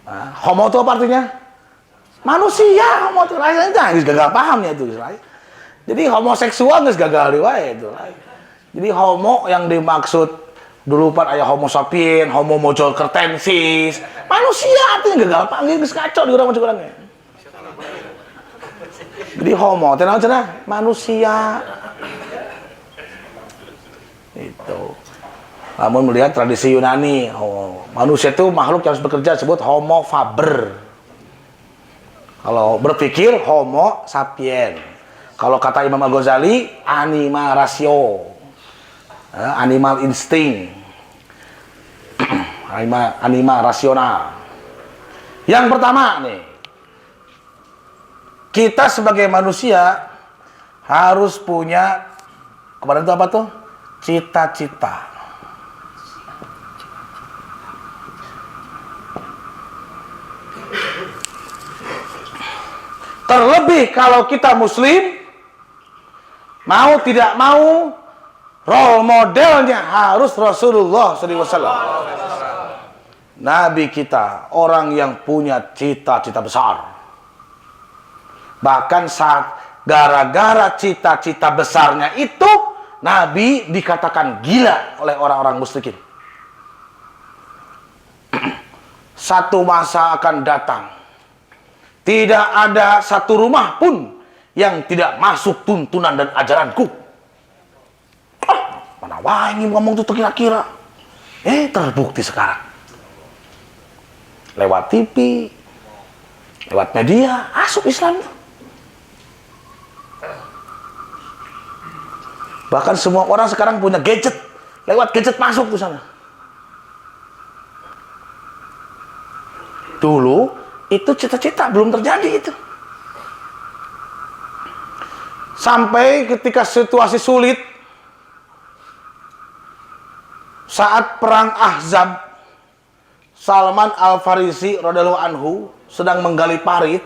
Nah, homo itu apa artinya? Manusia, homo itu lain jangan gagal paham ya itu. Jadi homoseksual nggak gagal wae itu. Jadi homo yang dimaksud dulu pan aya Homo sapien, Homo mojokertensis. Manusia artinya gagal paham geus kacau di urang macam-macamnya. Jadi homo teh naon cenah? Manusia. Itu. Namun melihat tradisi Yunani, manusia itu makhluk yang harus bekerja disebut Homo faber. Kalau berpikir Homo sapien. Kalau kata Imam Al-Ghazali, anima ratio. Animal insting. anima rasional. Yang pertama nih, kita sebagai manusia harus punya kemarin itu apa tuh? Cita-cita. Terlebih kalau kita muslim, mau tidak mau role modelnya harus Rasulullah SAW. Nabi kita, orang yang punya cita-cita besar. Bahkan saat gara-gara cita-cita besarnya itu, Nabi dikatakan gila oleh orang-orang musyrikin. Satu masa akan datang, tidak ada satu rumah pun yang tidak masuk tuntunan dan ajaranku. Mana wangi ngomong itu kira-kira. Terbukti sekarang. Lewat TV, lewat media, masuk Islam. Bahkan semua orang sekarang punya gadget. Lewat gadget masuk ke sana. Dulu, itu cita-cita belum terjadi itu. Sampai ketika situasi sulit, saat perang Ahzab, Salman Al-Farisi radhiyallahu anhu sedang menggali parit,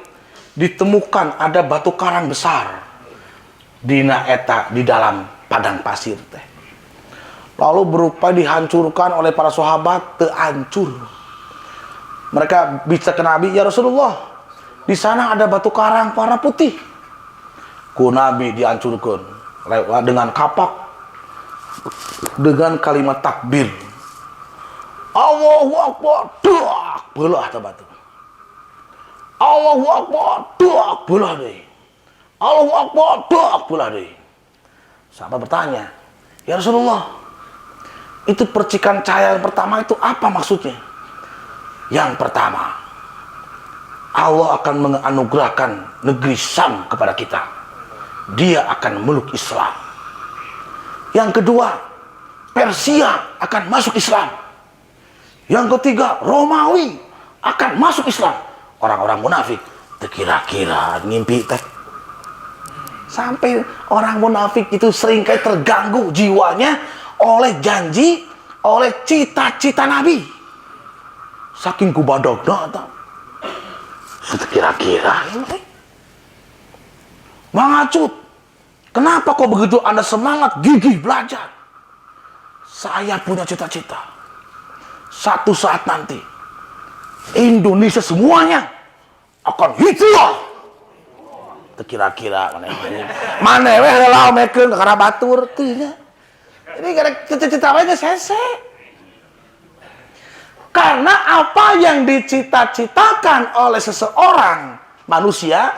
ditemukan ada batu karang besar dina eta di dalam padang pasir teh. Lalu berupaya dihancurkan oleh para sahabat, teu hancur. Mereka bisa ke Nabi, ya Rasulullah, di sana ada batu karang warna putih. Ku Nabi dihancurkan dengan kapak, dengan kalimat takbir. Allahu Akbar, duak, belah ta batu. Allahu Akbar, duak, belah deui. Allahu Akbar, duak, belah deui. Sahabat bertanya, ya Rasulullah, itu percikan cahaya yang pertama itu apa maksudnya? Yang pertama, Allah akan menganugerahkan negeri Syam kepada kita. Dia akan memeluk Islam. Yang kedua, Persia akan masuk Islam. Yang ketiga, Romawi akan masuk Islam. Orang-orang munafik kira-kira ngimpi teh. Sampai orang munafik itu seringkali terganggu jiwanya oleh janji, oleh cita-cita Nabi. Saking kubadogna tah. Kira-kira Bang Acut, kenapa kok begitu Anda semangat gigih belajar? Saya punya cita-cita. Satu saat nanti Indonesia semuanya akan hijrah. Kira-kira mana weh heula mekeun karena batur teu nya. Ini gara cita-cita we geus hese. Karena apa yang dicita-citakan oleh seseorang manusia,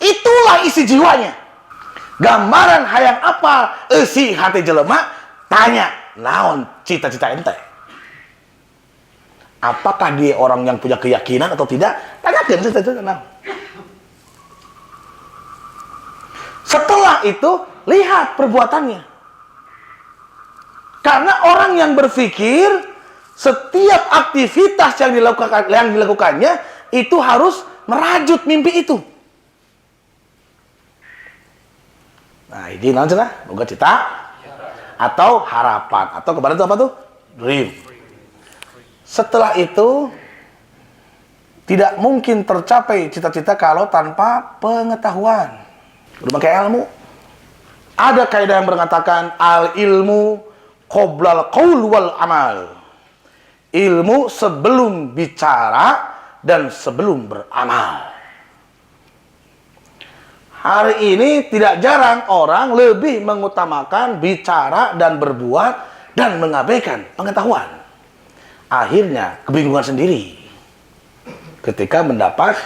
itulah isi jiwanya. Gambaran hayang apa isi hati jelema, tanya naon cita-cita ente. Apakah dia orang yang punya keyakinan atau tidak? Tanyakan cita-cita naon. Setelah itu lihat perbuatannya. Karena orang yang berpikir setiap aktivitas yang dilakukannya itu harus merajut mimpi itu. Nah, ini nanti lah, boga cita atau harapan atau kemarin itu apa tuh? Dream. Setelah itu tidak mungkin tercapai cita-cita kalau tanpa pengetahuan. Berbagai ilmu. Ada kaidah yang mengatakan al ilmu qoblal qaul wal amal. Ilmu sebelum bicara dan sebelum beramal. Hari ini tidak jarang orang lebih mengutamakan bicara dan berbuat dan mengabaikan pengetahuan. Akhirnya kebingungan sendiri ketika mendapat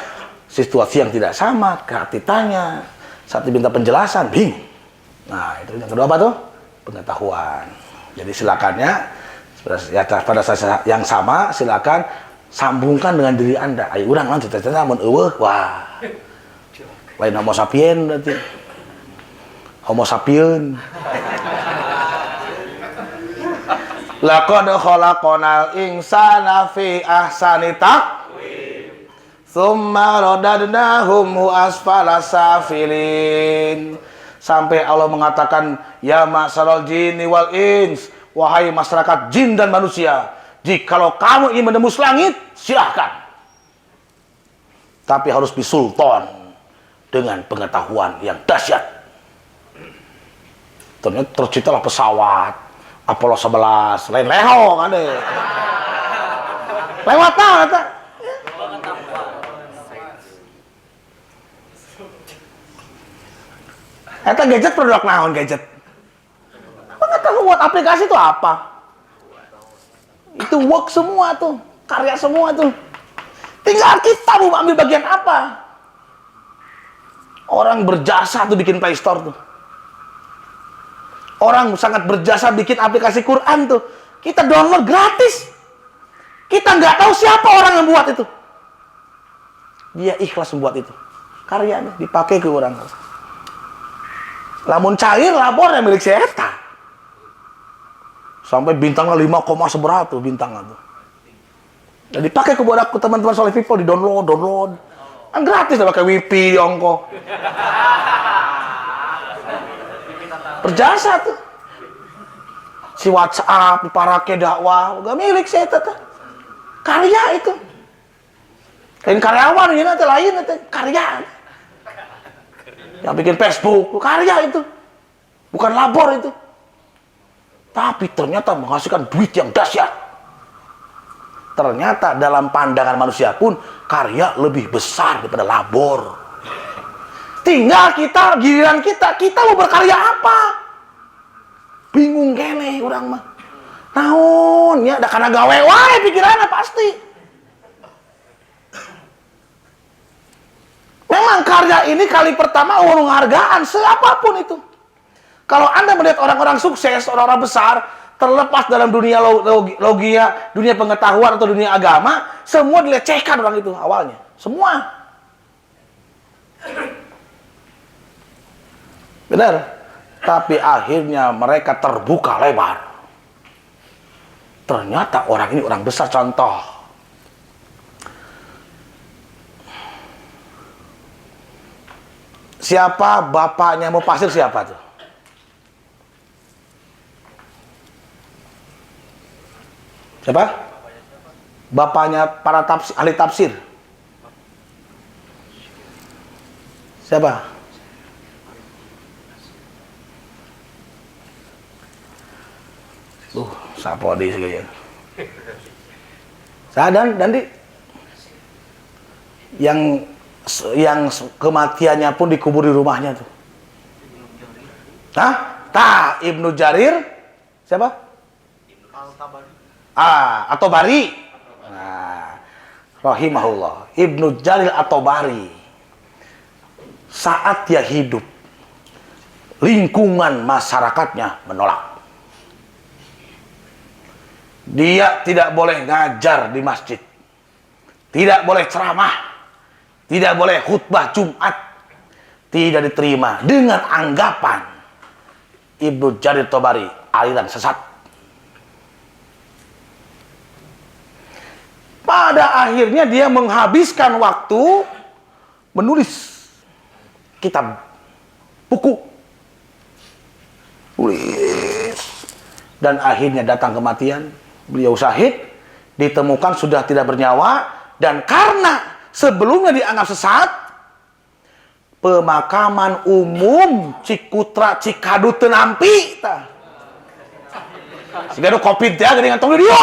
situasi yang tidak sama, hati tanya, saat diminta penjelasan, bingung. Nah, itu yang kedua apa tuh? Pengetahuan. Jadi silakannya ya, pada saat yang sama silakan sambungkan dengan diri Anda. Ayo urang lanjut cita-cita mun eueuh, wah. Lain homo sapien berarti. Homo sapien. Laqad khalaqnal insana fi ahsani taqwim. Tsumma radadnahu asfala safilin. Sampai Allah mengatakan, ya ma'syaral jinni wal ins, wahai masyarakat jin dan manusia, jikalau kamu ingin menembus langit, silahkan. Tapi harus bisultan, dengan pengetahuan yang dahsyat. Ternyata terciptalah pesawat Apollo 11, lain leho kan deh. Lewat tahu kata. Eta gadget produk naon gadget? Pengetahuan aplikasi itu apa? Itu work semua tuh, karya semua tuh. Tinggal kita mau ambil bagian apa? Orang berjasa tuh bikin Play Store tuh. Orang sangat berjasa bikin aplikasi Quran tuh. Kita download gratis. Kita nggak tahu siapa orang yang buat itu. Dia ikhlas membuat itu. Karyanya dipakai ke orang. Lamun cair labor yang milik si eta. Sampai bintangnya 5, seberapa tuh bintangnya tuh. Dan dipakai ke buat teman-teman soleh people, di download. Kan gratis dah pakai wifi di ongko. Berjasa tuh. Si WhatsApp diparake dakwah, gak milik si eta tuh. Karya itu. Lain karyawan ini nanti lain nanti karya. Yang bikin Facebook, karya itu. Bukan labor itu. Tapi ternyata menghasilkan duit yang dahsyat. Ternyata dalam pandangan manusia pun karya lebih besar daripada labor. Tinggal kita, giliran kita mau berkarya apa? Bingung kene orang mah. Naon ya, da kana gawe wae pikiranna pasti. Memang karya ini kali pertama penghargaan siapapun itu. Kalau Anda melihat orang-orang sukses, orang-orang besar, terlepas dalam dunia logia, dunia pengetahuan atau dunia agama, semua dilecehkan orang itu awalnya. Semua. Benar. Tapi akhirnya mereka terbuka lebar. Ternyata orang ini orang besar. Contoh, siapa bapaknya Mufasir? Siapa tuh? Siapa? Bapaknya para ahli tafsir. Siapa? Siapa di sekalian? Sadar dan yang kematiannya pun dikubur di rumahnya tuh. Ibnu Jarir. Siapa? At-Tabari. Nah, rahimahullah. Ibnu Jarir At-Tabari. Saat dia hidup, lingkungan masyarakatnya menolak. Dia tidak boleh ngajar di masjid, tidak boleh ceramah, tidak boleh khutbah Jumat, tidak diterima dengan anggapan Ibnu Jarir At-Tabari aliran sesat. Pada akhirnya dia menghabiskan waktu menulis kitab, buku, tulis, dan akhirnya datang kematian. Beliau syahid, ditemukan sudah tidak bernyawa, dan karena sebelumnya dianggap sesat, pemakaman umum Cikutra Cikadu Tenampi sehingga ada covid ya dengan tong dia.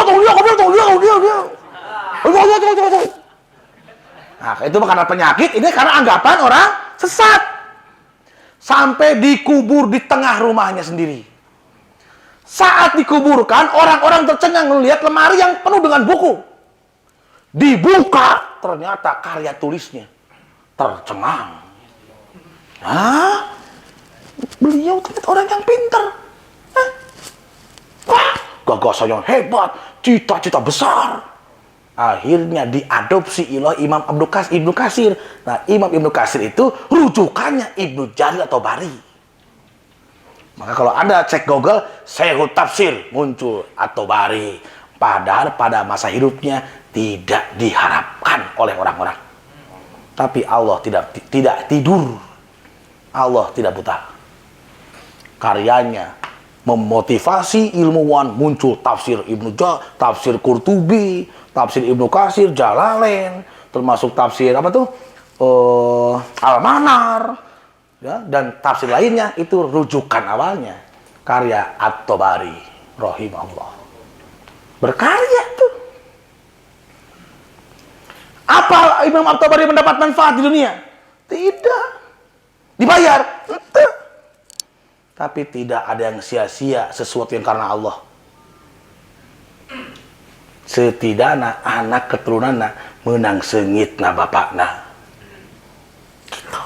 Nah, itu karena penyakit, ini karena anggapan orang sesat. Sampai dikubur di tengah rumahnya sendiri. Saat dikuburkan, orang-orang tercengang melihat lemari yang penuh dengan buku. Dibuka, ternyata karya tulisnya. Tercengang. Beliau ternyata orang yang pintar. Wah, gagasannya hebat, cita-cita besar. Akhirnya diadopsi oleh Imam Ibnu Katsir. Nah, Imam Ibnu Katsir itu rujukannya Ibnu Jarir At-Tabari. Maka kalau Anda cek Google, Syekhut Tafsir, muncul At-Tabari. Padahal pada masa hidupnya tidak diharapkan oleh orang-orang. Tapi Allah tidak tidur. Allah tidak buta. Karyanya memotivasi ilmuwan, muncul tafsir tafsir Qurtubi, tafsir Ibnu Katsir, Jalalain, termasuk tafsir Al-Manar, ya, dan tafsir lainnya. Itu rujukan awalnya karya At-Tabari rahimahullah. Berkarya tuh. Apa Imam At-Tabari mendapat manfaat di dunia? Tidak. Dibayar? Tidak. Tapi tidak ada yang sia-sia sesuatu yang karena Allah. Setidaknya anak keturunanna menang sengitna bapakna. Gitu.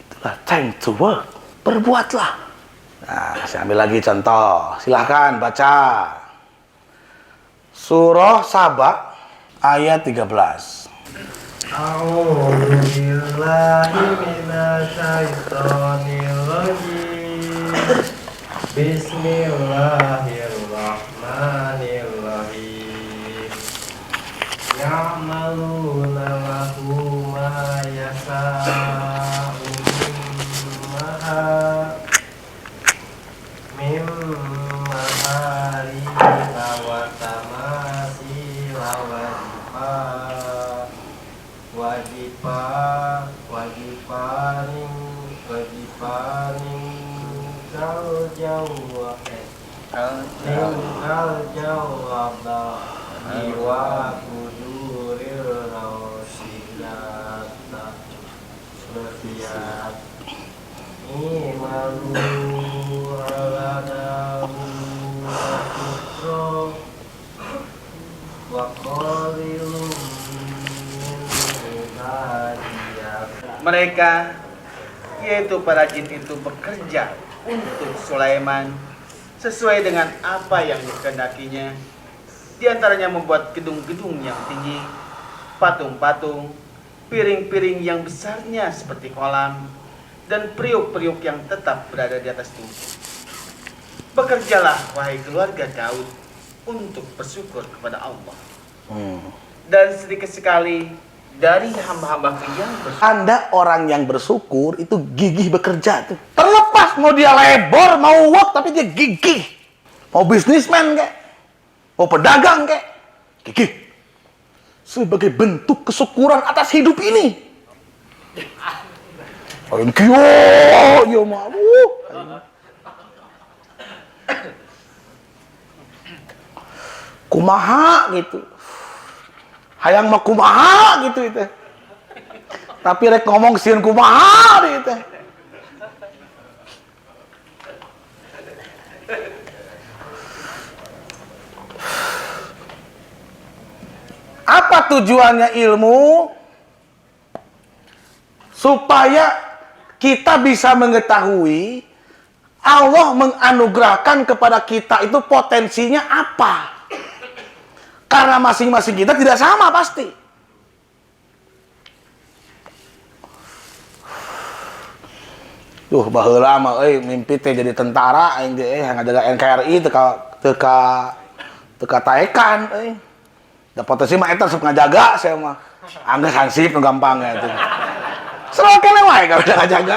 Itulah time to work. Berbuatlah. Nah, saya ambil lagi contoh. Silahkan baca. Surah Saba ayat 13. A'udzu billahi minasyaitonir rajim. Bismillahirrahmanirrahim. Ya'maluna lahu ma yasha'u min mahariha wa tamasila wajipaning al-jawaba iwa kuduril rausidata setiap imalu aladahu wakutro wakolilum Mereka, yaitu para jin itu bekerja untuk Sulaiman sesuai dengan apa yang dikehendakinya. Di antaranya membuat gedung-gedung yang tinggi, patung-patung, piring-piring yang besarnya seperti kolam, dan periuk-periuk yang tetap berada di atas tubuh. Bekerjalah wahai keluarga Daud untuk bersyukur kepada Allah. Dan sedikit sekali dari hamba-hambaku yang bersyukur. Anda orang yang bersyukur itu gigih bekerja tuh. Terlepas mau dia lebor, mau work, tapi dia gigih. Mau bisnismen kek, mau pedagang kek, gigih. Sebagai bentuk kesyukuran atas hidup ini. Thank you, ya maaf. Kumaha gitu. Hayang mah kumaha gitu itu. Tapi rek ngomong sieun kumaha gitu. Apa tujuannya ilmu? Supaya kita bisa mengetahui Allah menganugerahkan kepada kita itu potensinya apa. Karena masing-masing kita tidak sama pasti. Baheula mah mimpi teh jadi tentara aing teh ngajaga NKRI teka taekan Da potensi mah eta sok ngajaga saya mah. Anggeus hansip nu gampang ya itu. Selalu kene wae kalau ngajaga.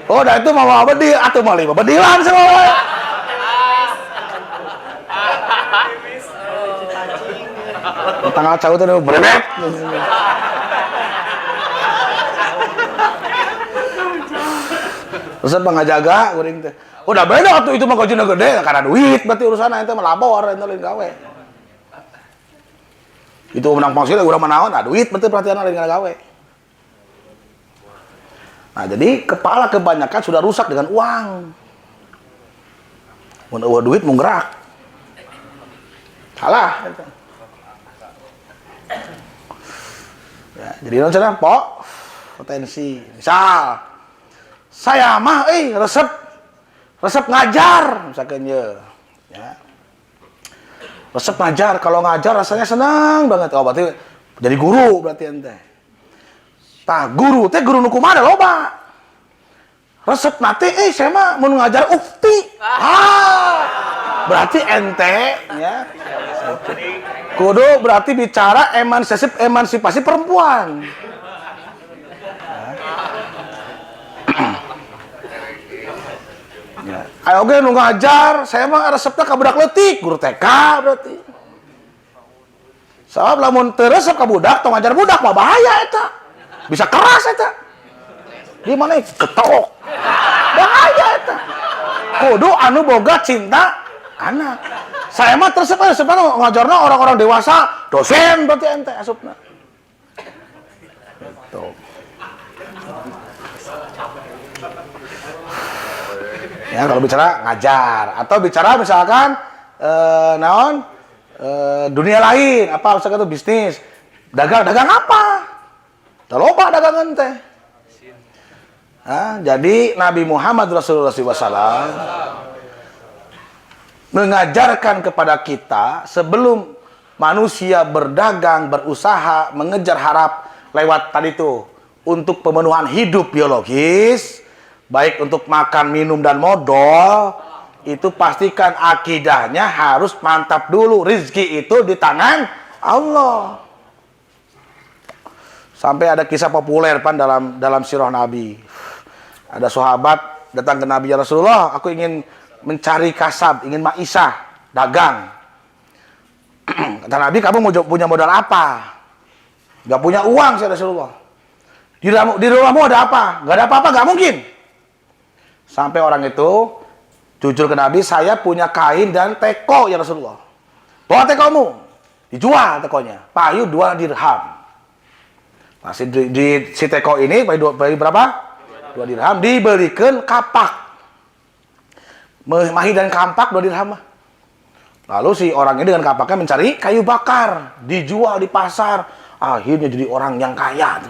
Oh, dah itu mau bedi atuh mah lima bedilan semua. Tanggal cau teh berebet. Terus ngajaga kuring teh. Udah beda waktu itu mah gajinya gede karena duit berarti urusan itu melabor itu lain gawe. Itu menang pangsil urang manaon duit berarti perhatian lain gawe. Nah, jadi kepala kebanyakan sudah rusak dengan uang. Mun eueuh duit mun gerak. Salah. Ya, jadi non cenah potensi. Misal saya mah resep ngajar misalkan ya. Resep ngajar, kalau ngajar rasanya senang banget. Oh, berarti jadi guru berarti ente. Tah guru teh guru nu kumaha loba. Resep nate saya mah mau ngajar ukti. Berarti ente ya. Kudu berarti bicara emansipasi perempuan. Ayo oke nu ngajar, saya mah resepnya ka budak leutik, guru TK berarti. Sabab lamun teu resep ka budak, tong ngajar budak mah bahaya eta. Bisa keras eta. Di mana ketok. Bahaya eta. Kudu anu boga cinta anak. Saya mah resep ngajarna orang-orang dewasa, dosen berarti ente asupna. Gitu. Ya, kalau bicara ngajar atau bicara misalkan dunia lain apa misalkan itu bisnis dagang apa loba dagangan teh. Jadi Nabi Muhammad Rasulullah SAW mengajarkan kepada kita sebelum manusia berdagang, berusaha, mengejar harap lewat tadi itu untuk pemenuhan hidup biologis, baik untuk makan, minum, dan modal, itu pastikan akidahnya harus mantap dulu. Rizki itu di tangan Allah. Sampai ada kisah populer pan dalam sirah Nabi. Ada sahabat datang ke Nabi, ya Rasulullah, aku ingin mencari kasab, ingin maisah, dagang. Kata Nabi, kamu mau punya modal apa? Gak punya uang, ya Rasulullah. Di rumahmu ada apa? Gak ada apa-apa, gak mungkin. Sampai orang itu jujur ke Nabi, saya punya kain dan teko ya Rasulullah. Bawa tekomu. Dijual tekonya. Payu 2 dirham. Nah, si teko ini payu berapa? 2 dirham. Dibelikan kapak. Mahi dan kampak 2 dirham. Lalu si orang ini dengan kapaknya mencari kayu bakar. Dijual di pasar. Akhirnya jadi orang yang kaya.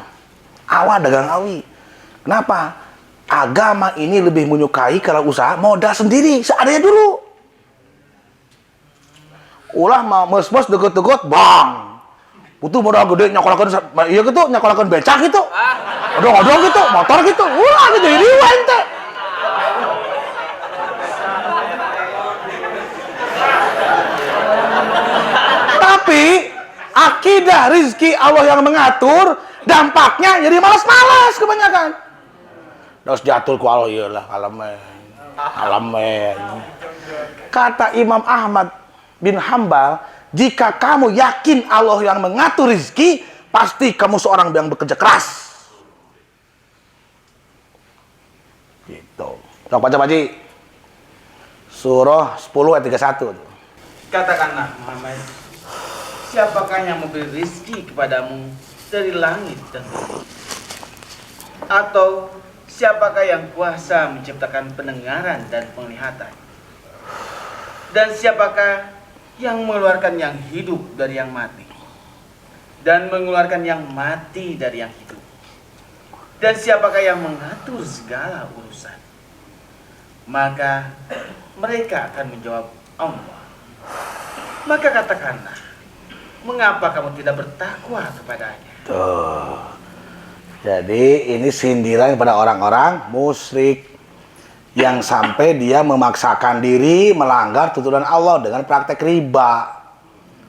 Awal dagang awi. Kenapa? Agama ini lebih menyukai kalau usaha modal sendiri, seadanya dulu. Ulah mau mes-mes degot-degot, bang. Utuh modal gede nyokolakeun ieu gitu, nyokolakeun becak gitu. Odong-odong gitu, motor gitu. Ulah gitu riwa ente. Tapi akidah rizki Allah yang mengatur, dampaknya jadi malas-malas kebanyakan. Terus diatur ku Allah iyalah alamen. Kata Imam Ahmad bin Hambal, jika kamu yakin Allah yang mengatur rizki, pasti kamu seorang yang bekerja keras. Gitu. Coba baca Haji. Surah 10 ayat 31. Katakanlah Muhammad, siapakah yang memberi rizki kepadamu dari langit dan bumi? Atau siapakah yang kuasa menciptakan pendengaran dan penglihatan? Dan siapakah yang mengeluarkan yang hidup dari yang mati? Dan mengeluarkan yang mati dari yang hidup? Dan siapakah yang mengatur segala urusan? Maka mereka akan menjawab Allah. Maka katakanlah, mengapa kamu tidak bertakwa kepadanya? Tuh. Jadi ini sindiran kepada orang-orang musyrik yang sampai dia memaksakan diri melanggar tuntunan Allah dengan praktek riba.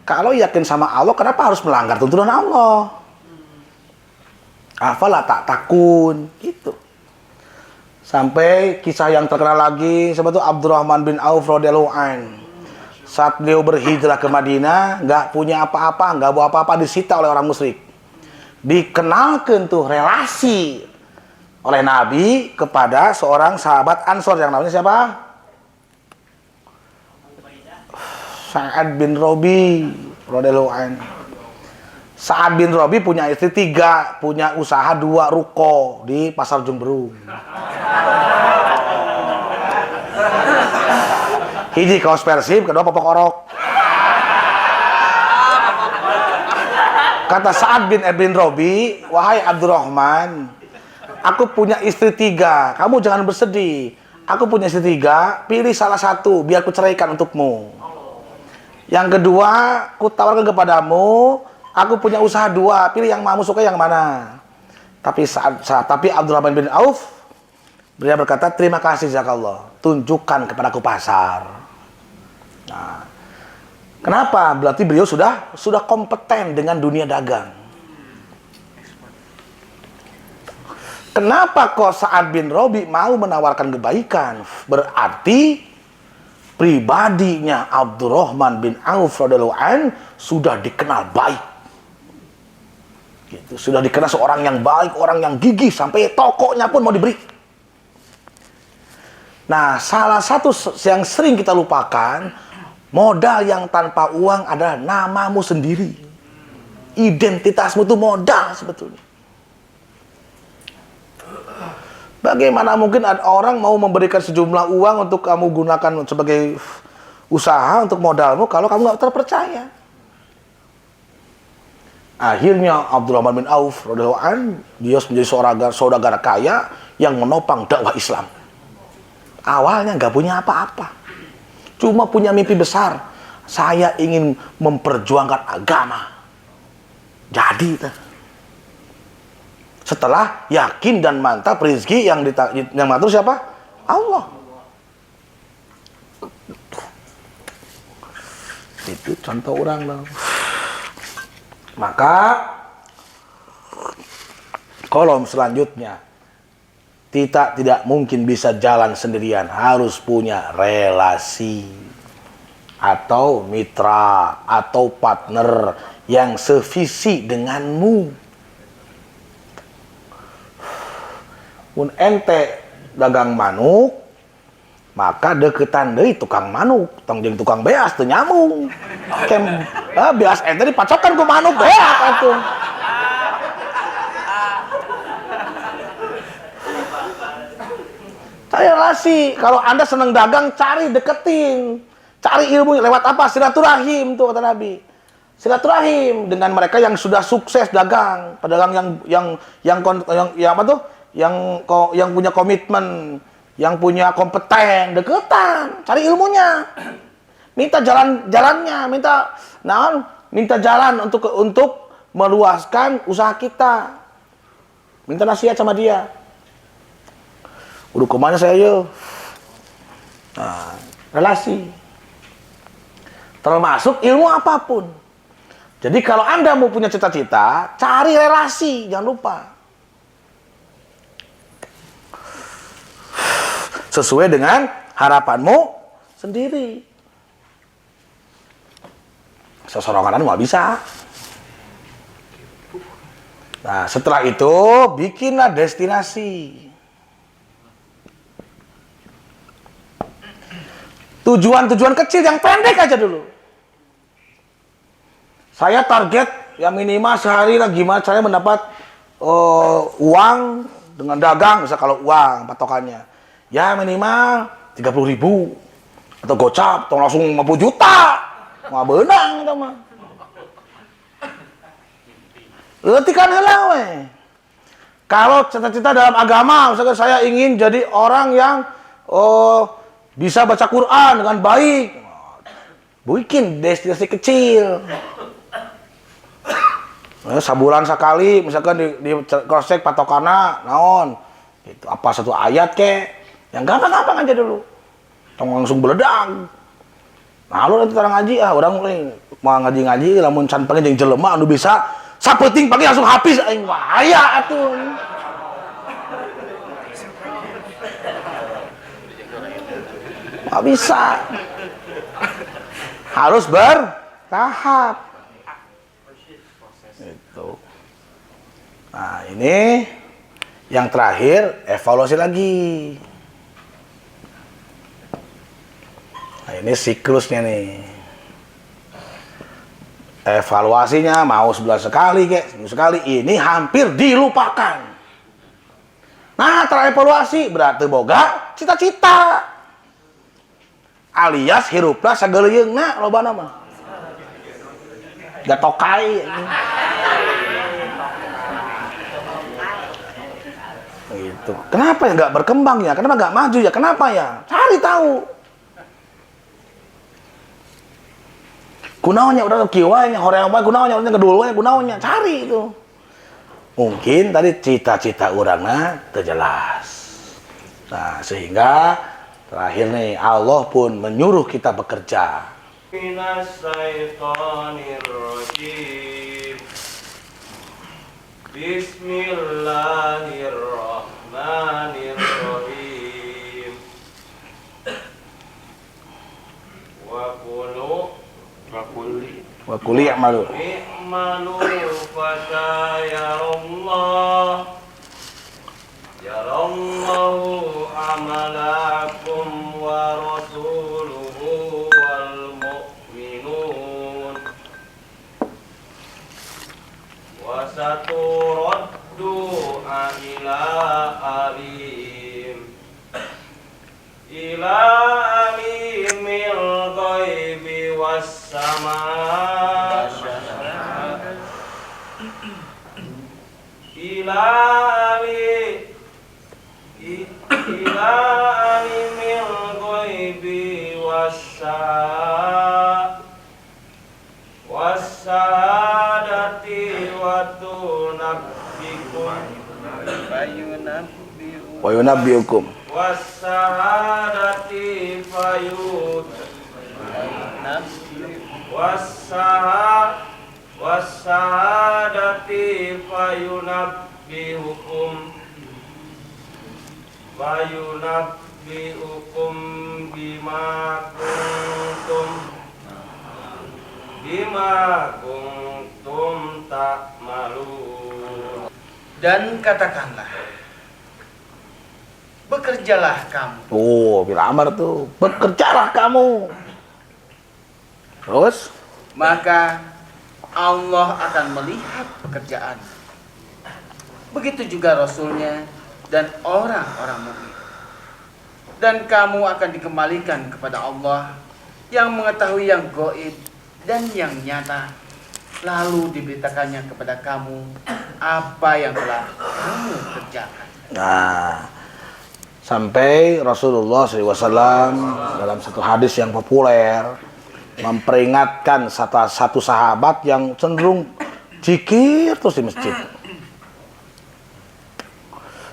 Kalau yakin sama Allah, kenapa harus melanggar tuntunan Allah? Afala tak takun gitu. Sampai kisah yang terkenal lagi sebetulnya Abdurrahman bin Auf radhiyallahu an. Saat beliau berhijrah ke Madinah, nggak punya apa-apa, nggak bawa apa-apa, disita oleh orang musyrik. Dikenalkan tuh relasi oleh Nabi kepada seorang sahabat Ansor yang namanya siapa? Sa'ad bin Rabi radhiyallahu an. Sa'ad bin Rabi punya istri 3, punya usaha 2 ruko di Pasar Jumberung. Hiji kaos Persib, kedua popok orok. Kata Sa'ad bin Rabi, wahai Abdurrahman, aku punya istri 3, kamu jangan bersedih. Aku punya istri 3, pilih salah satu, biar ku ceraikan untukmu. Yang kedua, ku tawarkan kepadamu, aku punya usaha 2, pilih yang kamu suka yang mana. Tapi Abdurrahman bin Auf, beliau berkata, terima kasih jazakallah, tunjukkan kepadaku pasar. Nah, kenapa? Berarti beliau sudah kompeten dengan dunia dagang. Kenapa kok Sa'ad bin Rabi mau menawarkan kebaikan? Berarti pribadinya Abdurrahman bin Auf radhiyallahu an sudah dikenal baik. Gitu, sudah dikenal seorang yang baik, orang yang gigih, sampai tokonya pun mau diberi. Nah, salah satu yang sering kita lupakan, modal yang tanpa uang adalah namamu sendiri. Identitasmu itu modal sebetulnya. Bagaimana mungkin ada orang mau memberikan sejumlah uang untuk kamu gunakan sebagai usaha untuk modalmu kalau kamu nggak terpercaya? Akhirnya Abdurrahman bin Auf radhiyallahu an, dia menjadi seorang saudagar kaya yang menopang dakwah Islam. Awalnya nggak punya apa-apa, cuma punya mimpi besar. Saya ingin memperjuangkan agama. Jadi setelah yakin dan mantap rezeki yang mengatur siapa? Allah. Itu contoh orang loh. Maka kolom selanjutnya, kita tidak mungkin bisa jalan sendirian, harus punya relasi atau mitra atau partner yang sevisi denganmu. Mun ente dagang manuk, maka deketan deui tukang manuk, tong jeung tukang beas teu nyambung. Beas ente dipacokan ku manuk beas atuh. Cari relasi. Kalau Anda senang dagang, cari deketin. Cari ilmu lewat apa? Silaturahim tuh kata Nabi. Silaturahim dengan mereka yang sudah sukses dagang, pedagang yang apa tuh? Yang punya komitmen, yang punya kompeten, deketan, cari ilmunya. Minta jalannya, minta jalan untuk meluaskan usaha kita. Minta nasihat sama dia. Udah kemana saya yo? Nah, relasi. Termasuk ilmu apapun. Jadi kalau Anda mau punya cita-cita, cari relasi, jangan lupa. Sesuai dengan harapanmu sendiri. Sesorongan nggak bisa. Nah, setelah itu bikinlah destinasi. Tujuan-tujuan kecil yang pendek aja dulu. Saya target yang minimal sehari lah gimana saya mendapat uang dengan dagang, misal kalau uang patokannya. Ya minimal 30.000 atau gocap atau langsung 50 juta. Mau benang itu mah. Letikan heula we. Kalau cita-cita dalam agama, misalkan saya ingin jadi orang yang bisa baca Quran dengan baik. Bikin destinasi kecil. Sabulan sekali, misalkan di cross-check patokana, naon. Gitu. Apa satu ayat kek. Yang gampang-gampang aja dulu. Tong langsung beledag. Nah, lu nanti tarang ngaji, orang mulai mau ngaji-ngaji, lamun can pengen jeung jelema anu bisa sapeting pagi langsung habis aing bahaya atuh. Nggak bisa. Harus bertahap. Itu. Nah, ini yang terakhir evaluasi lagi. Nah, ini siklusnya nih. Evaluasinya mau sebulan sekali kek, seminggu sekali, ini hampir dilupakan. Nah, terevaluasi berarti boga cita-cita. Alias hirupna sageuleungna lobana mah. Gatokai. Gitu. Kenapa ya nggak berkembang ya? Kenapa nggak maju ya? Kenapa ya? Cari tahu. Kunaonnya udah kiwanya, horeang bae kunaonnya, urang kedulunya kunaonnya, cari itu. Mungkin tadi cita-cita urangna teu jelas. Nah, sehingga terakhir nih Allah pun menyuruh kita bekerja. Minasyaitonirrajim. Bismillahirrahmanirrahim. Wa kuli amalu. I'malu fasayarallah. Yarallahu amalakum wa rasuluhu wal mu'minun. Wa saturaddu ila alim. Ila alimil ghaibi was-sama' ila alimil ghaibi was-sahadati wa tunabbikum Wa yunabbiukum. was-sahadati was-sahadati fayunabbiukum bima kuntum ta'malun. Dan katakanlah, bekerjalah kamu. Bila amar tuh, bekerjalah kamu. Terus? Maka Allah akan melihat pekerjaan. Begitu juga Rasulnya dan orang-orang mukmin. Dan kamu akan dikembalikan kepada Allah yang mengetahui yang gaib dan yang nyata. Lalu diberitakannya kepada kamu apa yang telah kamu kerjakan. Nah, sampai Rasulullah SAW dalam satu hadis yang populer memperingatkan satu sahabat yang cenderung Zikir terus di masjid.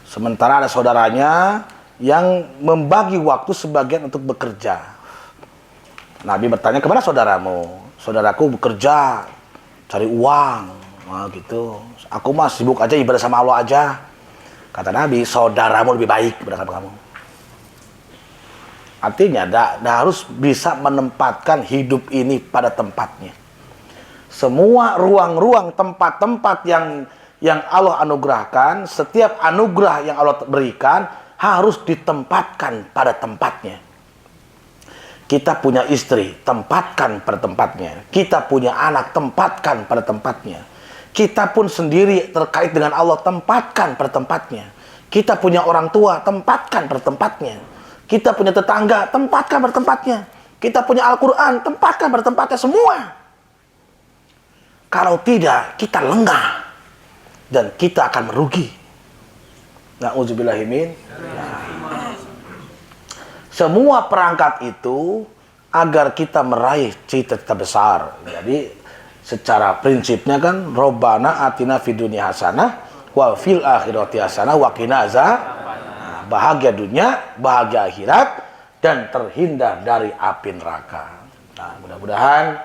Sementara ada saudaranya yang membagi waktu sebagian untuk bekerja. Nabi bertanya, kemana saudaramu? Saudaraku bekerja, cari uang. Nah, gitu. Aku mah sibuk aja ibadah sama Allah aja. Kata Nabi, saudaramu lebih baik daripada kamu. Artinya, harus bisa menempatkan hidup ini pada tempatnya. Semua ruang-ruang, tempat-tempat yang Allah anugerahkan, setiap anugerah yang Allah berikan harus ditempatkan pada tempatnya. Kita punya istri, tempatkan pada tempatnya. Kita punya anak, tempatkan pada tempatnya. Kita pun sendiri terkait dengan Allah, tempatkan pada tempatnya. Kita punya orang tua, tempatkan pada tempatnya. Kita punya tetangga, tempatkan pada tempatnya. Kita punya Al-Quran, tempatkan pada tempatnya semua. Kalau tidak, kita lengah. Dan kita akan merugi. Na'udzubillahimin. Semua perangkat itu agar kita meraih cita-cita besar. Jadi secara prinsipnya kan Robbana atina fid dunya hasanah wa fil akhirati hasanah wa qina bahagia dunia, bahagia akhirat, dan terhindar dari api neraka. Nah, mudah-mudahan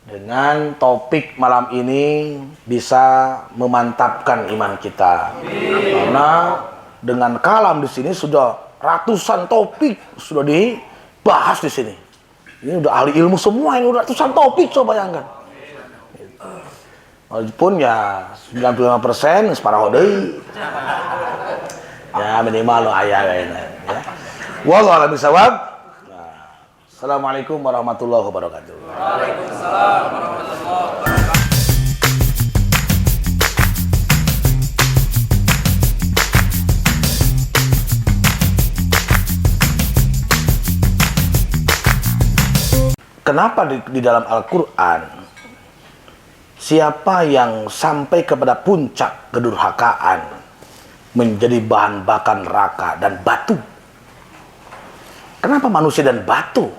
dengan topik malam ini bisa memantapkan iman kita. Karena dengan kalam di sini sudah ratusan topik sudah dibahas di sini. Ini udah ahli ilmu semua, ini udah ratusan topik, coba bayangkan. Walaupun ya 95% separah deui. Ya minimal lo aya ya. Wallahu a'lam bishawab. Assalamualaikum warahmatullahi wabarakatuh. Waalaikumsalam warahmatullahi wabarakatuh. Kenapa di dalam Al-Quran siapa yang sampai kepada puncak kedurhakaan menjadi bahan bakar neraka dan batu? Kenapa manusia dan batu?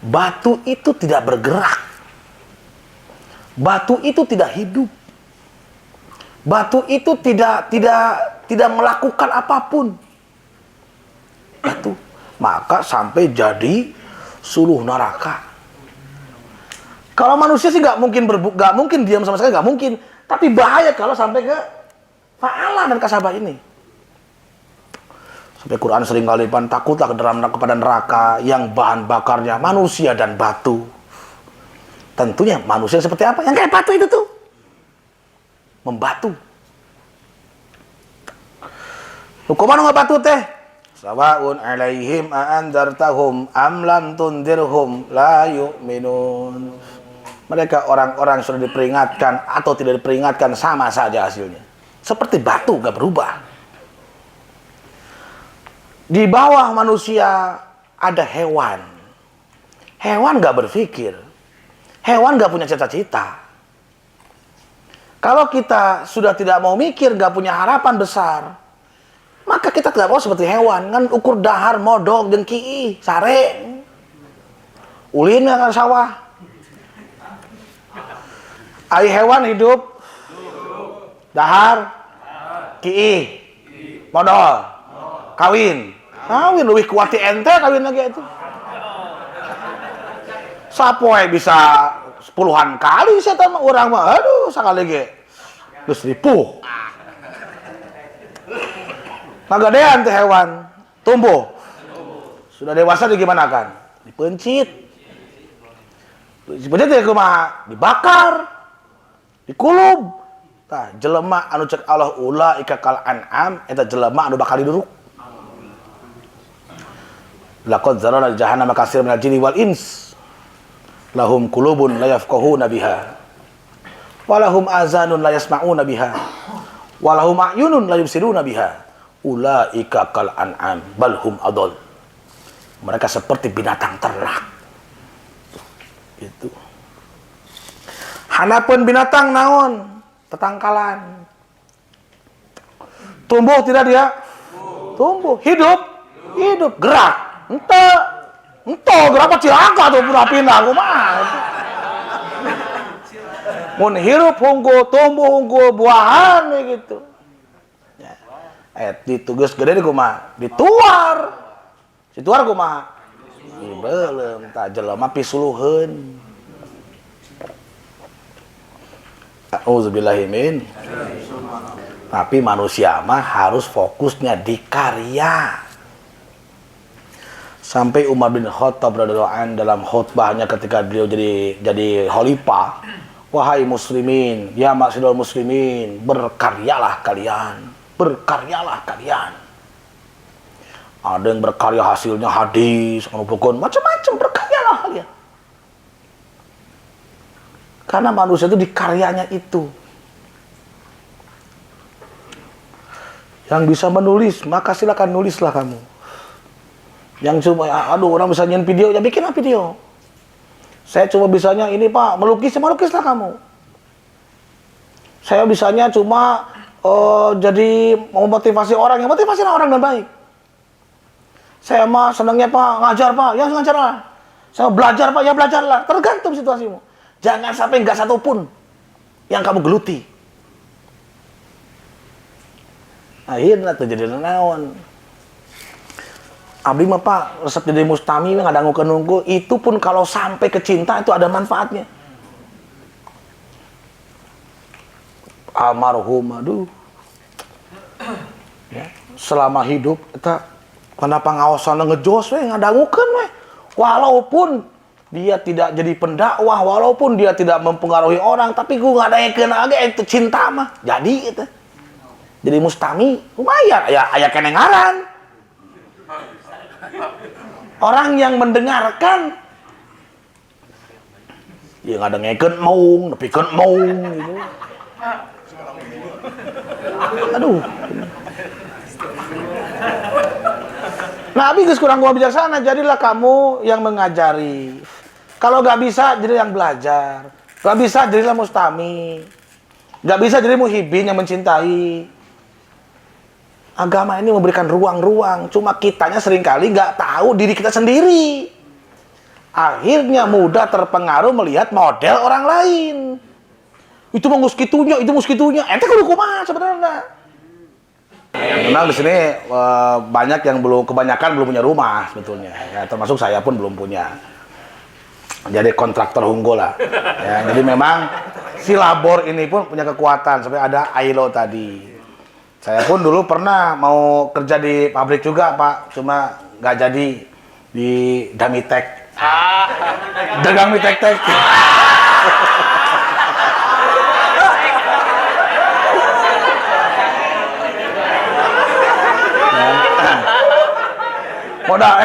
Batu itu tidak bergerak. Batu itu tidak hidup. Batu itu tidak melakukan apapun. Batu. Maka sampai jadi suluh neraka. Kalau manusia sih nggak mungkin diam sama sekali, nggak mungkin. Tapi bahaya kalau sampai ke fa'ala dan kasabah ini. Sampai Quran sering kali takutlah kepada neraka yang bahan bakarnya manusia dan batu. Tentunya manusia seperti apa? Yang kayak batu itu tuh. Membatu. Hukuman nggak batu teh? Sawaun alaihim a'andartahum am lam tundirhum la yu'minun. Mereka orang-orang sudah diperingatkan atau tidak diperingatkan sama saja hasilnya. Seperti batu, gak berubah. Di bawah manusia ada hewan. Hewan gak berpikir. Hewan gak punya cita-cita. Kalau kita sudah tidak mau mikir, gak punya harapan besar, maka kita tidak mau seperti hewan. Kan ukur dahar, modok, dengki, sare. Ulin kan sawah. Ai hewan hidup. Dahar. Ki. Modal. Kawin. Kawin lebih kuat ente kawin lagi itu. Sapoe bisa puluhan kali setan orang mah. Aduh, sakali ge. Geus ripuh. Nagadean teh hewan tumbuh. Sudah dewasa digimanakan? Dipencit. Dipencit teh kumaha? Dibakar. Dikulub. Tah, jelema anu cek Allah ulaika kal an'am eta jelema anu bakal diduruk. Laqad zarana jahannama katsiran minal jinni wal ins lahum qulubun la yafqahuna biha wa lahum azanun la yasma'una biha wa lahum a'yunun la yubsiruna biha ulaika kal an'am bal hum adall. Mereka seperti binatang ternak. Itu. Hanapeun binatang naon? Tetangkalan. Tumbuh tidak dia? Tumbuh. Hidup. Gerak. Ente gerak apa cilaka tuh pura pindah kumaha. Mun hirup hungkul, tumbuh hungkul, buahan gitu. Ya. Ditugas gede di kumaha? Dituar. Situar kumaha? Belum, tak jelema pisuluheun. Auzubillahimin. Tapi manusia mah harus fokusnya di karya. Sampai Umar bin Khattab radhiyallahu anhu dalam khutbahnya ketika beliau jadi khalifah, wahai muslimin, ya maksidul muslimin, berkaryalah kalian, berkaryalah kalian. Ada yang berkarya hasilnya hadis, macam-macam, berkaryalah kalian. Karena manusia itu di karyanya itu. Yang bisa menulis, maka silakan nulislah kamu. Yang cuma, aduh orang bisa nyen video, ya bikinlah video. Saya cuma bisanya ini Pak, melukis, ya melukislah kamu. Saya bisanya cuma jadi memotivasi orang, yang motivasi orang dan baik. Saya mah senangnya Pak, ngajar Pak, ya ngajarlah. Saya belajar Pak, ya belajarlah. Tergantung situasimu. Jangan sampai nggak satu pun yang kamu geluti. Akhirnya terjadi naon. Abdi mah Pak, resep jadi mustami ngadangukeun nunggu, itu pun kalau sampai ke cinta itu ada manfaatnya. Almarhum, aduh. Ya, selama hidup kita kenapa ngaosan ngejos we ngadangukeun we. Walaupun dia tidak jadi pendakwah, walaupun dia tidak mempengaruhi orang, tapi gua ngadaekeun age itu cinta mah. Jadi itu. Jadi mustami lumayan ya aya keneh ngaran. Orang yang mendengarkan ya ngadengekeun maung, nepikeun maung gitu. Aduh. Nabi geus kurang gua bijaksana, jadilah kamu yang mengajari. Kalau gak bisa, jadi yang belajar. Gak bisa, jadilah mustami. Gak bisa, jadi muhibin yang mencintai. Agama ini memberikan ruang-ruang, cuma kitanya seringkali nggak tahu diri kita sendiri. Akhirnya mudah terpengaruh melihat model orang lain. Itu mau ngusitunya, itu muskitunya. Ente kudu kumaha sebenarnya. Memang di sini banyak yang kebanyakan belum punya rumah sebetulnya. Ya, termasuk saya pun belum punya. Jadi kontraktor unggul lah. Ya, jadi memang si labor ini pun punya kekuatan sampai ada ILO tadi. Saya pun dulu pernah mau kerja di pabrik juga Pak, cuma nggak jadi di Damitek. Dagang mitek-tek. Modal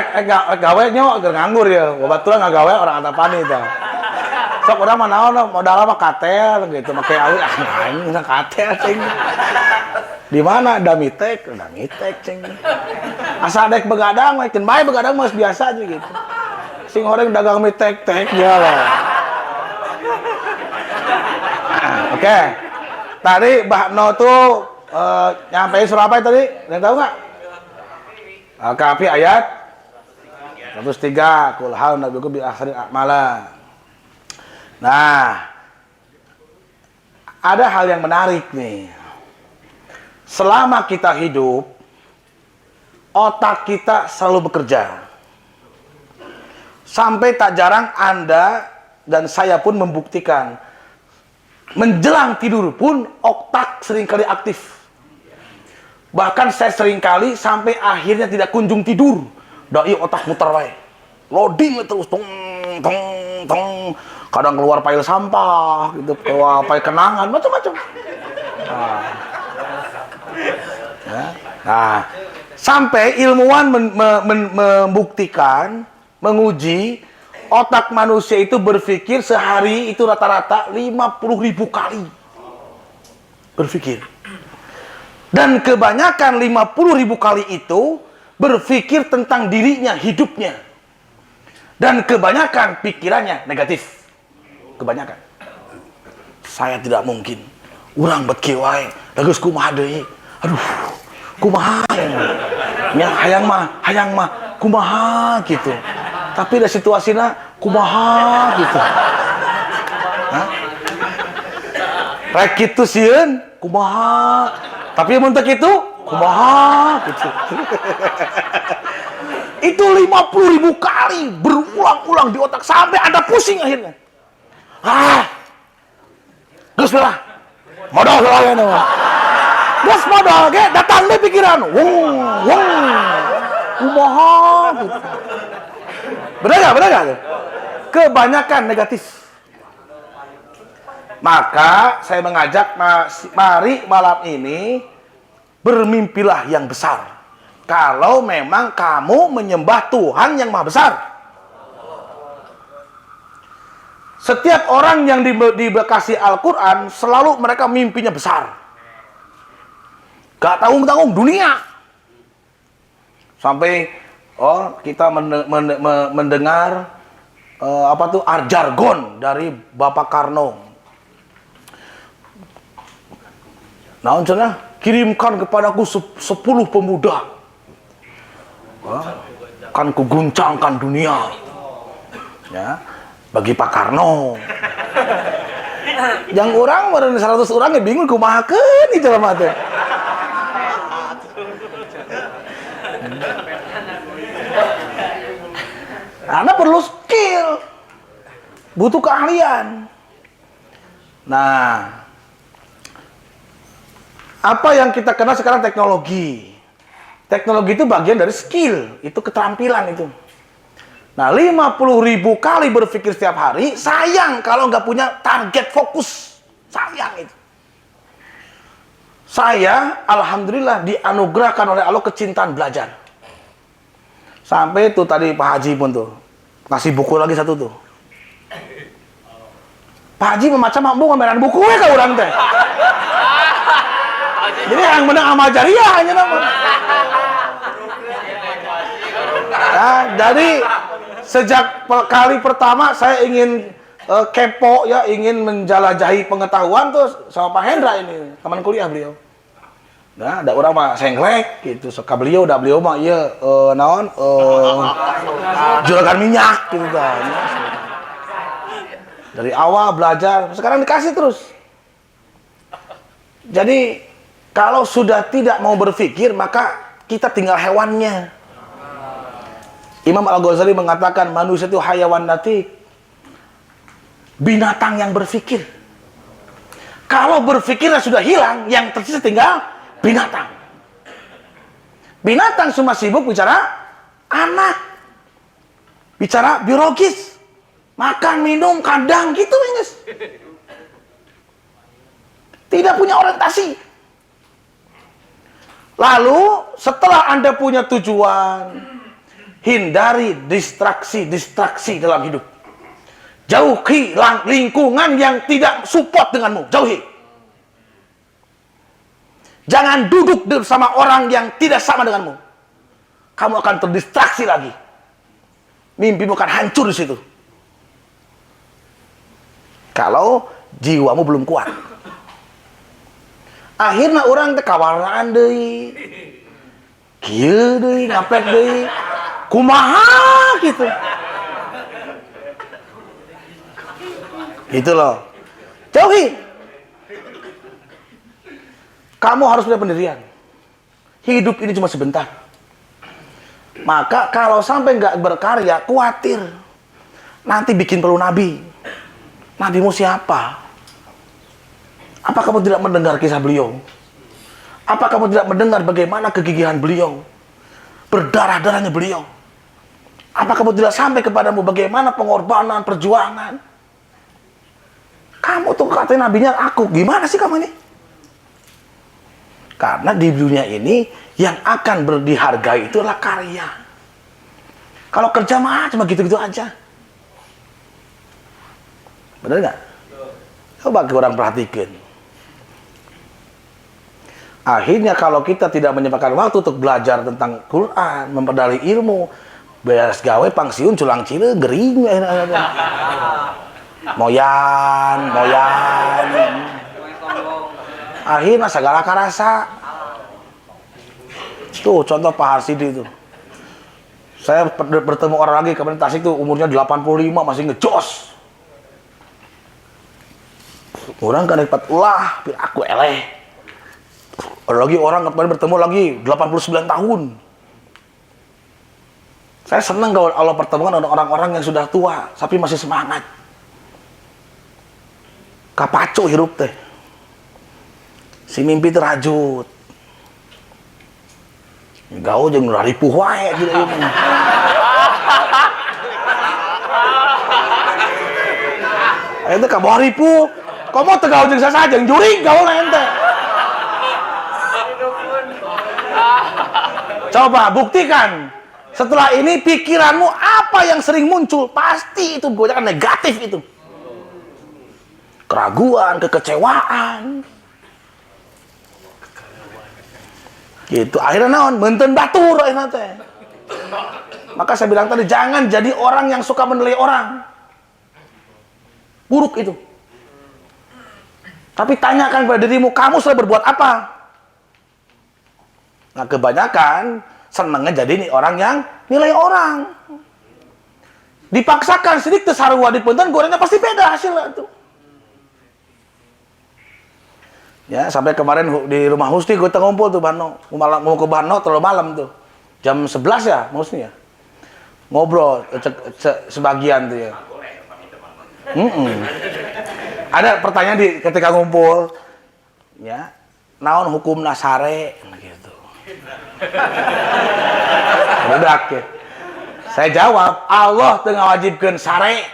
gawe nyawa nganggur ya, kebetulan nggak gawe orang Antapani itu. Sok udah mah naon modal mah katel gitu, make awi anjing katel cing. Di mana Damitek cing. Asal dek begadang, makin bae begadang mas biasa aja gitu. Sing orang dagang mitek-tek ya lah. Oke. Tadi Mbak No tuh nyampein surah apa tadi? Yang tahu nggak? Al-Kahfi ayat 103. Qul hal nabiyukum bi akhiril a'mala. Nah, ada hal yang menarik nih. Selama kita hidup, otak kita selalu bekerja. Sampai tak jarang Anda dan saya pun membuktikan, menjelang tidur pun otak seringkali aktif. Bahkan saya seringkali sampai akhirnya tidak kunjung tidur. Dai otak muter wae. Loading terus tong tong tong. Kadang keluar file sampah gitu, keluar file kenangan, macam-macam. Nah, sampai ilmuwan membuktikan, menguji otak manusia itu berpikir sehari itu rata-rata 50.000 kali berpikir. Dan kebanyakan 50.000 kali itu berpikir tentang dirinya, hidupnya. Dan kebanyakan pikirannya negatif. Kebanyakan. Saya tidak mungkin. Urang bet kieu wae, geus kumaha deui. Aduh, kumaha ya hayang mah kumaha gitu. Tapi da situasina kumaha gitu. Hah? Rek kitu sieun kumaha. Tapi mun teu kitu kumaha gitu. Itu 50.000 kali berulang-ulang di otak sampai Anda pusing akhirnya. Geus lah. Modal soalnya nama. Geus modal ge datang deh pikiran. Kumaha gitu. Benar enggak? Kebanyakan negatif. Maka saya mengajak mari malam ini bermimpilah yang besar. Kalau memang kamu menyembah Tuhan yang Maha Besar. Setiap orang yang dikasih Al-Quran selalu mereka mimpinya besar. Gak tanggung-tanggung dunia. Sampai kita mendengar jargon dari Bapak Karno. Nah, misalnya kirimkan kepadaku 10 pemuda. Kan kuguncangkan dunia. Ya, bagi Pak Karno. Yang orang meureun 100 orang ya bingung kumahakeun ieu jelema teh. Karena perlu skill. Butuh keahlian. Nah, apa yang kita kenal sekarang teknologi. Teknologi itu bagian dari skill, itu keterampilan itu. Nah, 50.000 kali berpikir setiap hari, sayang kalau nggak punya target fokus. Sayang itu. Saya, alhamdulillah, dianugerahkan oleh Allah kecintaan belajar. Sampai tuh tadi Pak Haji pun tuh, kasih buku lagi satu tuh. Pak Haji membaca mampu ngambilan buku ya ke orang teh. Jadi yang menang amal jariah hanya nama. Nah, jadi sejak kali pertama saya ingin kepo ya, ingin menjelajahi pengetahuan tuh sama Pak Hendra ini, teman kuliah beliau. Nah, ada orang mah senglek gitu, suka beliau mah ieu naon juragan minyak gitu kan. Dari awal belajar, sekarang dikasih terus. Jadi kalau sudah tidak mau berpikir, maka kita tinggal hewannya. Imam Al-Ghazali mengatakan manusia itu hayawan natik, binatang yang berpikir. Kalau berpikirnya sudah hilang, yang tersisa tinggal binatang. Binatang cuma sibuk bicara anak, bicara biologis, makan, minum, kandang gitu, guys. Tidak punya orientasi. Lalu setelah Anda punya tujuan, hindari distraksi dalam hidup. Jauhi lingkungan yang tidak support denganmu. Jauhi. Jangan duduk bersama orang yang tidak sama denganmu. Kamu akan terdistraksi lagi. Mimpimu akan hancur di situ. Kalau jiwamu belum kuat. Akhirnya orang teh kawaraan deui. Kieu deui, ngapek deui. Kumaha gitu. Gitu loh. Jauhi. Kamu harus punya pendirian. Hidup ini cuma sebentar. Maka kalau sampai nggak berkarya, khawatir. Nanti bikin perlu nabi. Nabimu siapa? Apa kamu tidak mendengar kisah beliau? Apa kamu tidak mendengar bagaimana kegigihan beliau? Berdarah-darahnya beliau. Apa kamu tidak sampai kepadamu bagaimana pengorbanan, perjuangan? Kamu tuh katanya nabinya aku. Gimana sih kamu ini? Karena di dunia ini yang akan dihargai itu adalah karya. Kalau kerja mah cuma gitu-gitu aja. Benar nggak? Coba orang perhatikan. Akhirnya kalau kita tidak menyempatkan waktu untuk belajar tentang Quran, memperdalih ilmu, beres gawe pangsiun culang cile gering. Moyan. Akhirnya segala karasa. Tuh contoh Pak Harsidi itu. Saya bertemu orang lagi kemarin Tasik itu umurnya 85 masih ngejos. Orang kan dapat ulah, aku eleh. Ada lagi orang kemarin bertemu lagi 89 tahun. Saya senang kalau Allah pertemukan dengan orang-orang yang sudah tua, tapi masih semangat. Kapaco hirup teh. Si mimpi terajut. Gaul jeung raripuh wae gitu. Ente kabawa ripuh. Komo teu gaul jeung sasa jeung juring gaul ente. Coba buktikan. Setelah ini pikiranmu apa yang sering muncul? Pasti itu godakan negatif itu. Keraguan, kekecewaan. Gitu. Akhirnya naon? Menten batur akhirnya teh. Maka saya bilang tadi jangan jadi orang yang suka menilai orang. Buruk itu. Tapi tanyakan pada dirimu, kamu sudah berbuat apa? Nah, kebanyakan senengnya jadi nih orang yang nilai orang. Dipaksakan sedikit sarua dipunten gorengnya pasti beda hasilnya tuh. Ya, sampai kemarin di rumah Husni gue ngumpul tuh Bano. Mau ke Bano terlalu malam tuh. Jam 11 ya, Husni ya. Ngobrol sebagian tuh ya. Ada pertanyaan ketika ngumpul. Ya, naon hukum nasare gitu. Budak ya. Saya jawab, Allah teu ngawajibkeun sare.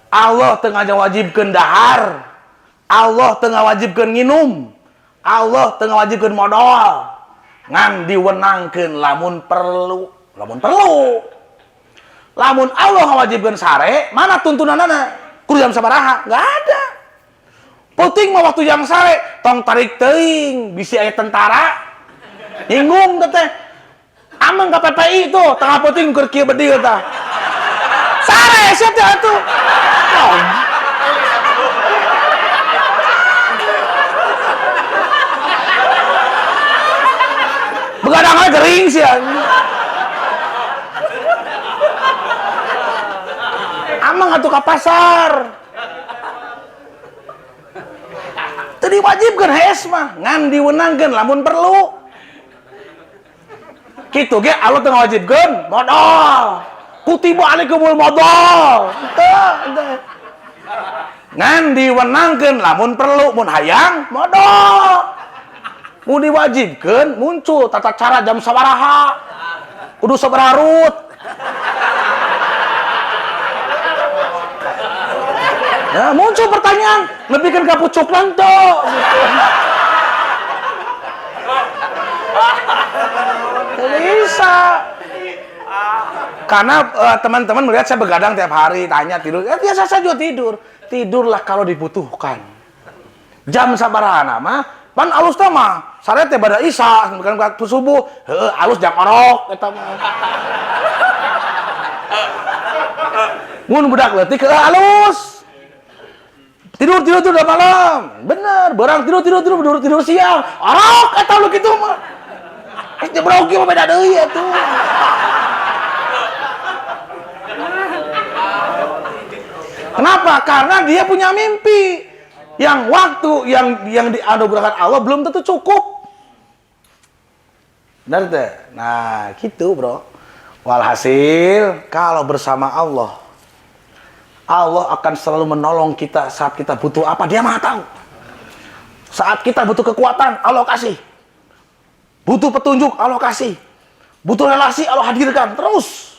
Allah teu ngawajibkeun dahar. Allah teu ngawajibkeun nginum. Allah teu ngawajibkeun modal. Ngan diwenangkeun lamun perlu. Lamun Allah ngawajibkeun sare, mana tuntunanana? Kudu jam sabaraha? Enggak ada. Penting mah waktu jam sare tong tarik teuing, bisi aya tentara. Bingung teh. Amang ka PPI itu tengah penting keur kieu bedi tah. Sare sia teh atuh. Begadangnya gering sih. Amang atuh ka pasar. Teu diwajibkeun hees mah, ngan diwenangkeun lamun perlu. Kitu ge Allah teu ngawajibkeun modal. Kutiba alaikumul modal. Teu. Ngan diwenangkeun lamun perlu, mun hayang modal. Mun diwajibkeun muncul tata cara jam sabaraha. Kudu sabaraha rut. Nah, muncul pertanyaan, lebihkan ka pucuk nanto. Bisa. Karena teman-teman melihat saya begadang tiap hari, tanya tidur. Ya biasa saja tidur. Tidurlah kalau dibutuhkan. Jam sabaraha mah pan alus teh mah sare teh bada isya bukan waktu subuh. Heueuh alus jam orok eta mah. Mun budak leutik alus. Tidur udah malam. Bener, barang tidur siang. Orok eta lu kitu mah. Jam brogi mah beda deui atuh. Kenapa? Karena dia punya mimpi. Yang waktu yang dianugerahkan Allah belum tentu cukup. Benar teh? Nah, gitu, Bro. Walhasil, kalau bersama Allah, Allah akan selalu menolong kita saat kita butuh apa, Dia Maha tahu. Saat kita butuh kekuatan, Allah kasih. Butuh petunjuk, Allah kasih. Butuh relasi, Allah hadirkan. Terus.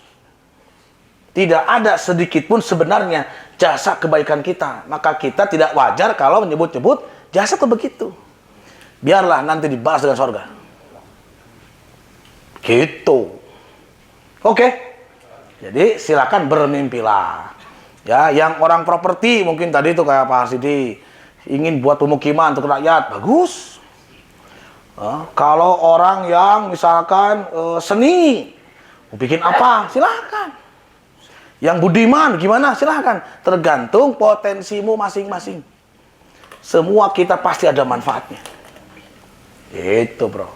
Tidak ada sedikit pun sebenarnya jasa kebaikan kita. Maka kita tidak wajar kalau menyebut-nyebut jasa itu begitu. Biarlah nanti dibalas dengan surga. Gitu. Oke. Jadi silakan bermimpilah. Ya, yang orang properti mungkin tadi itu kayak Pak Harsidi ingin buat pemukiman untuk rakyat, bagus. Kalau orang yang misalkan seni, mau bikin apa, silakan. Yang budiman gimana, silakan. Tergantung potensimu masing-masing. Semua kita pasti ada manfaatnya. Itu, Bro.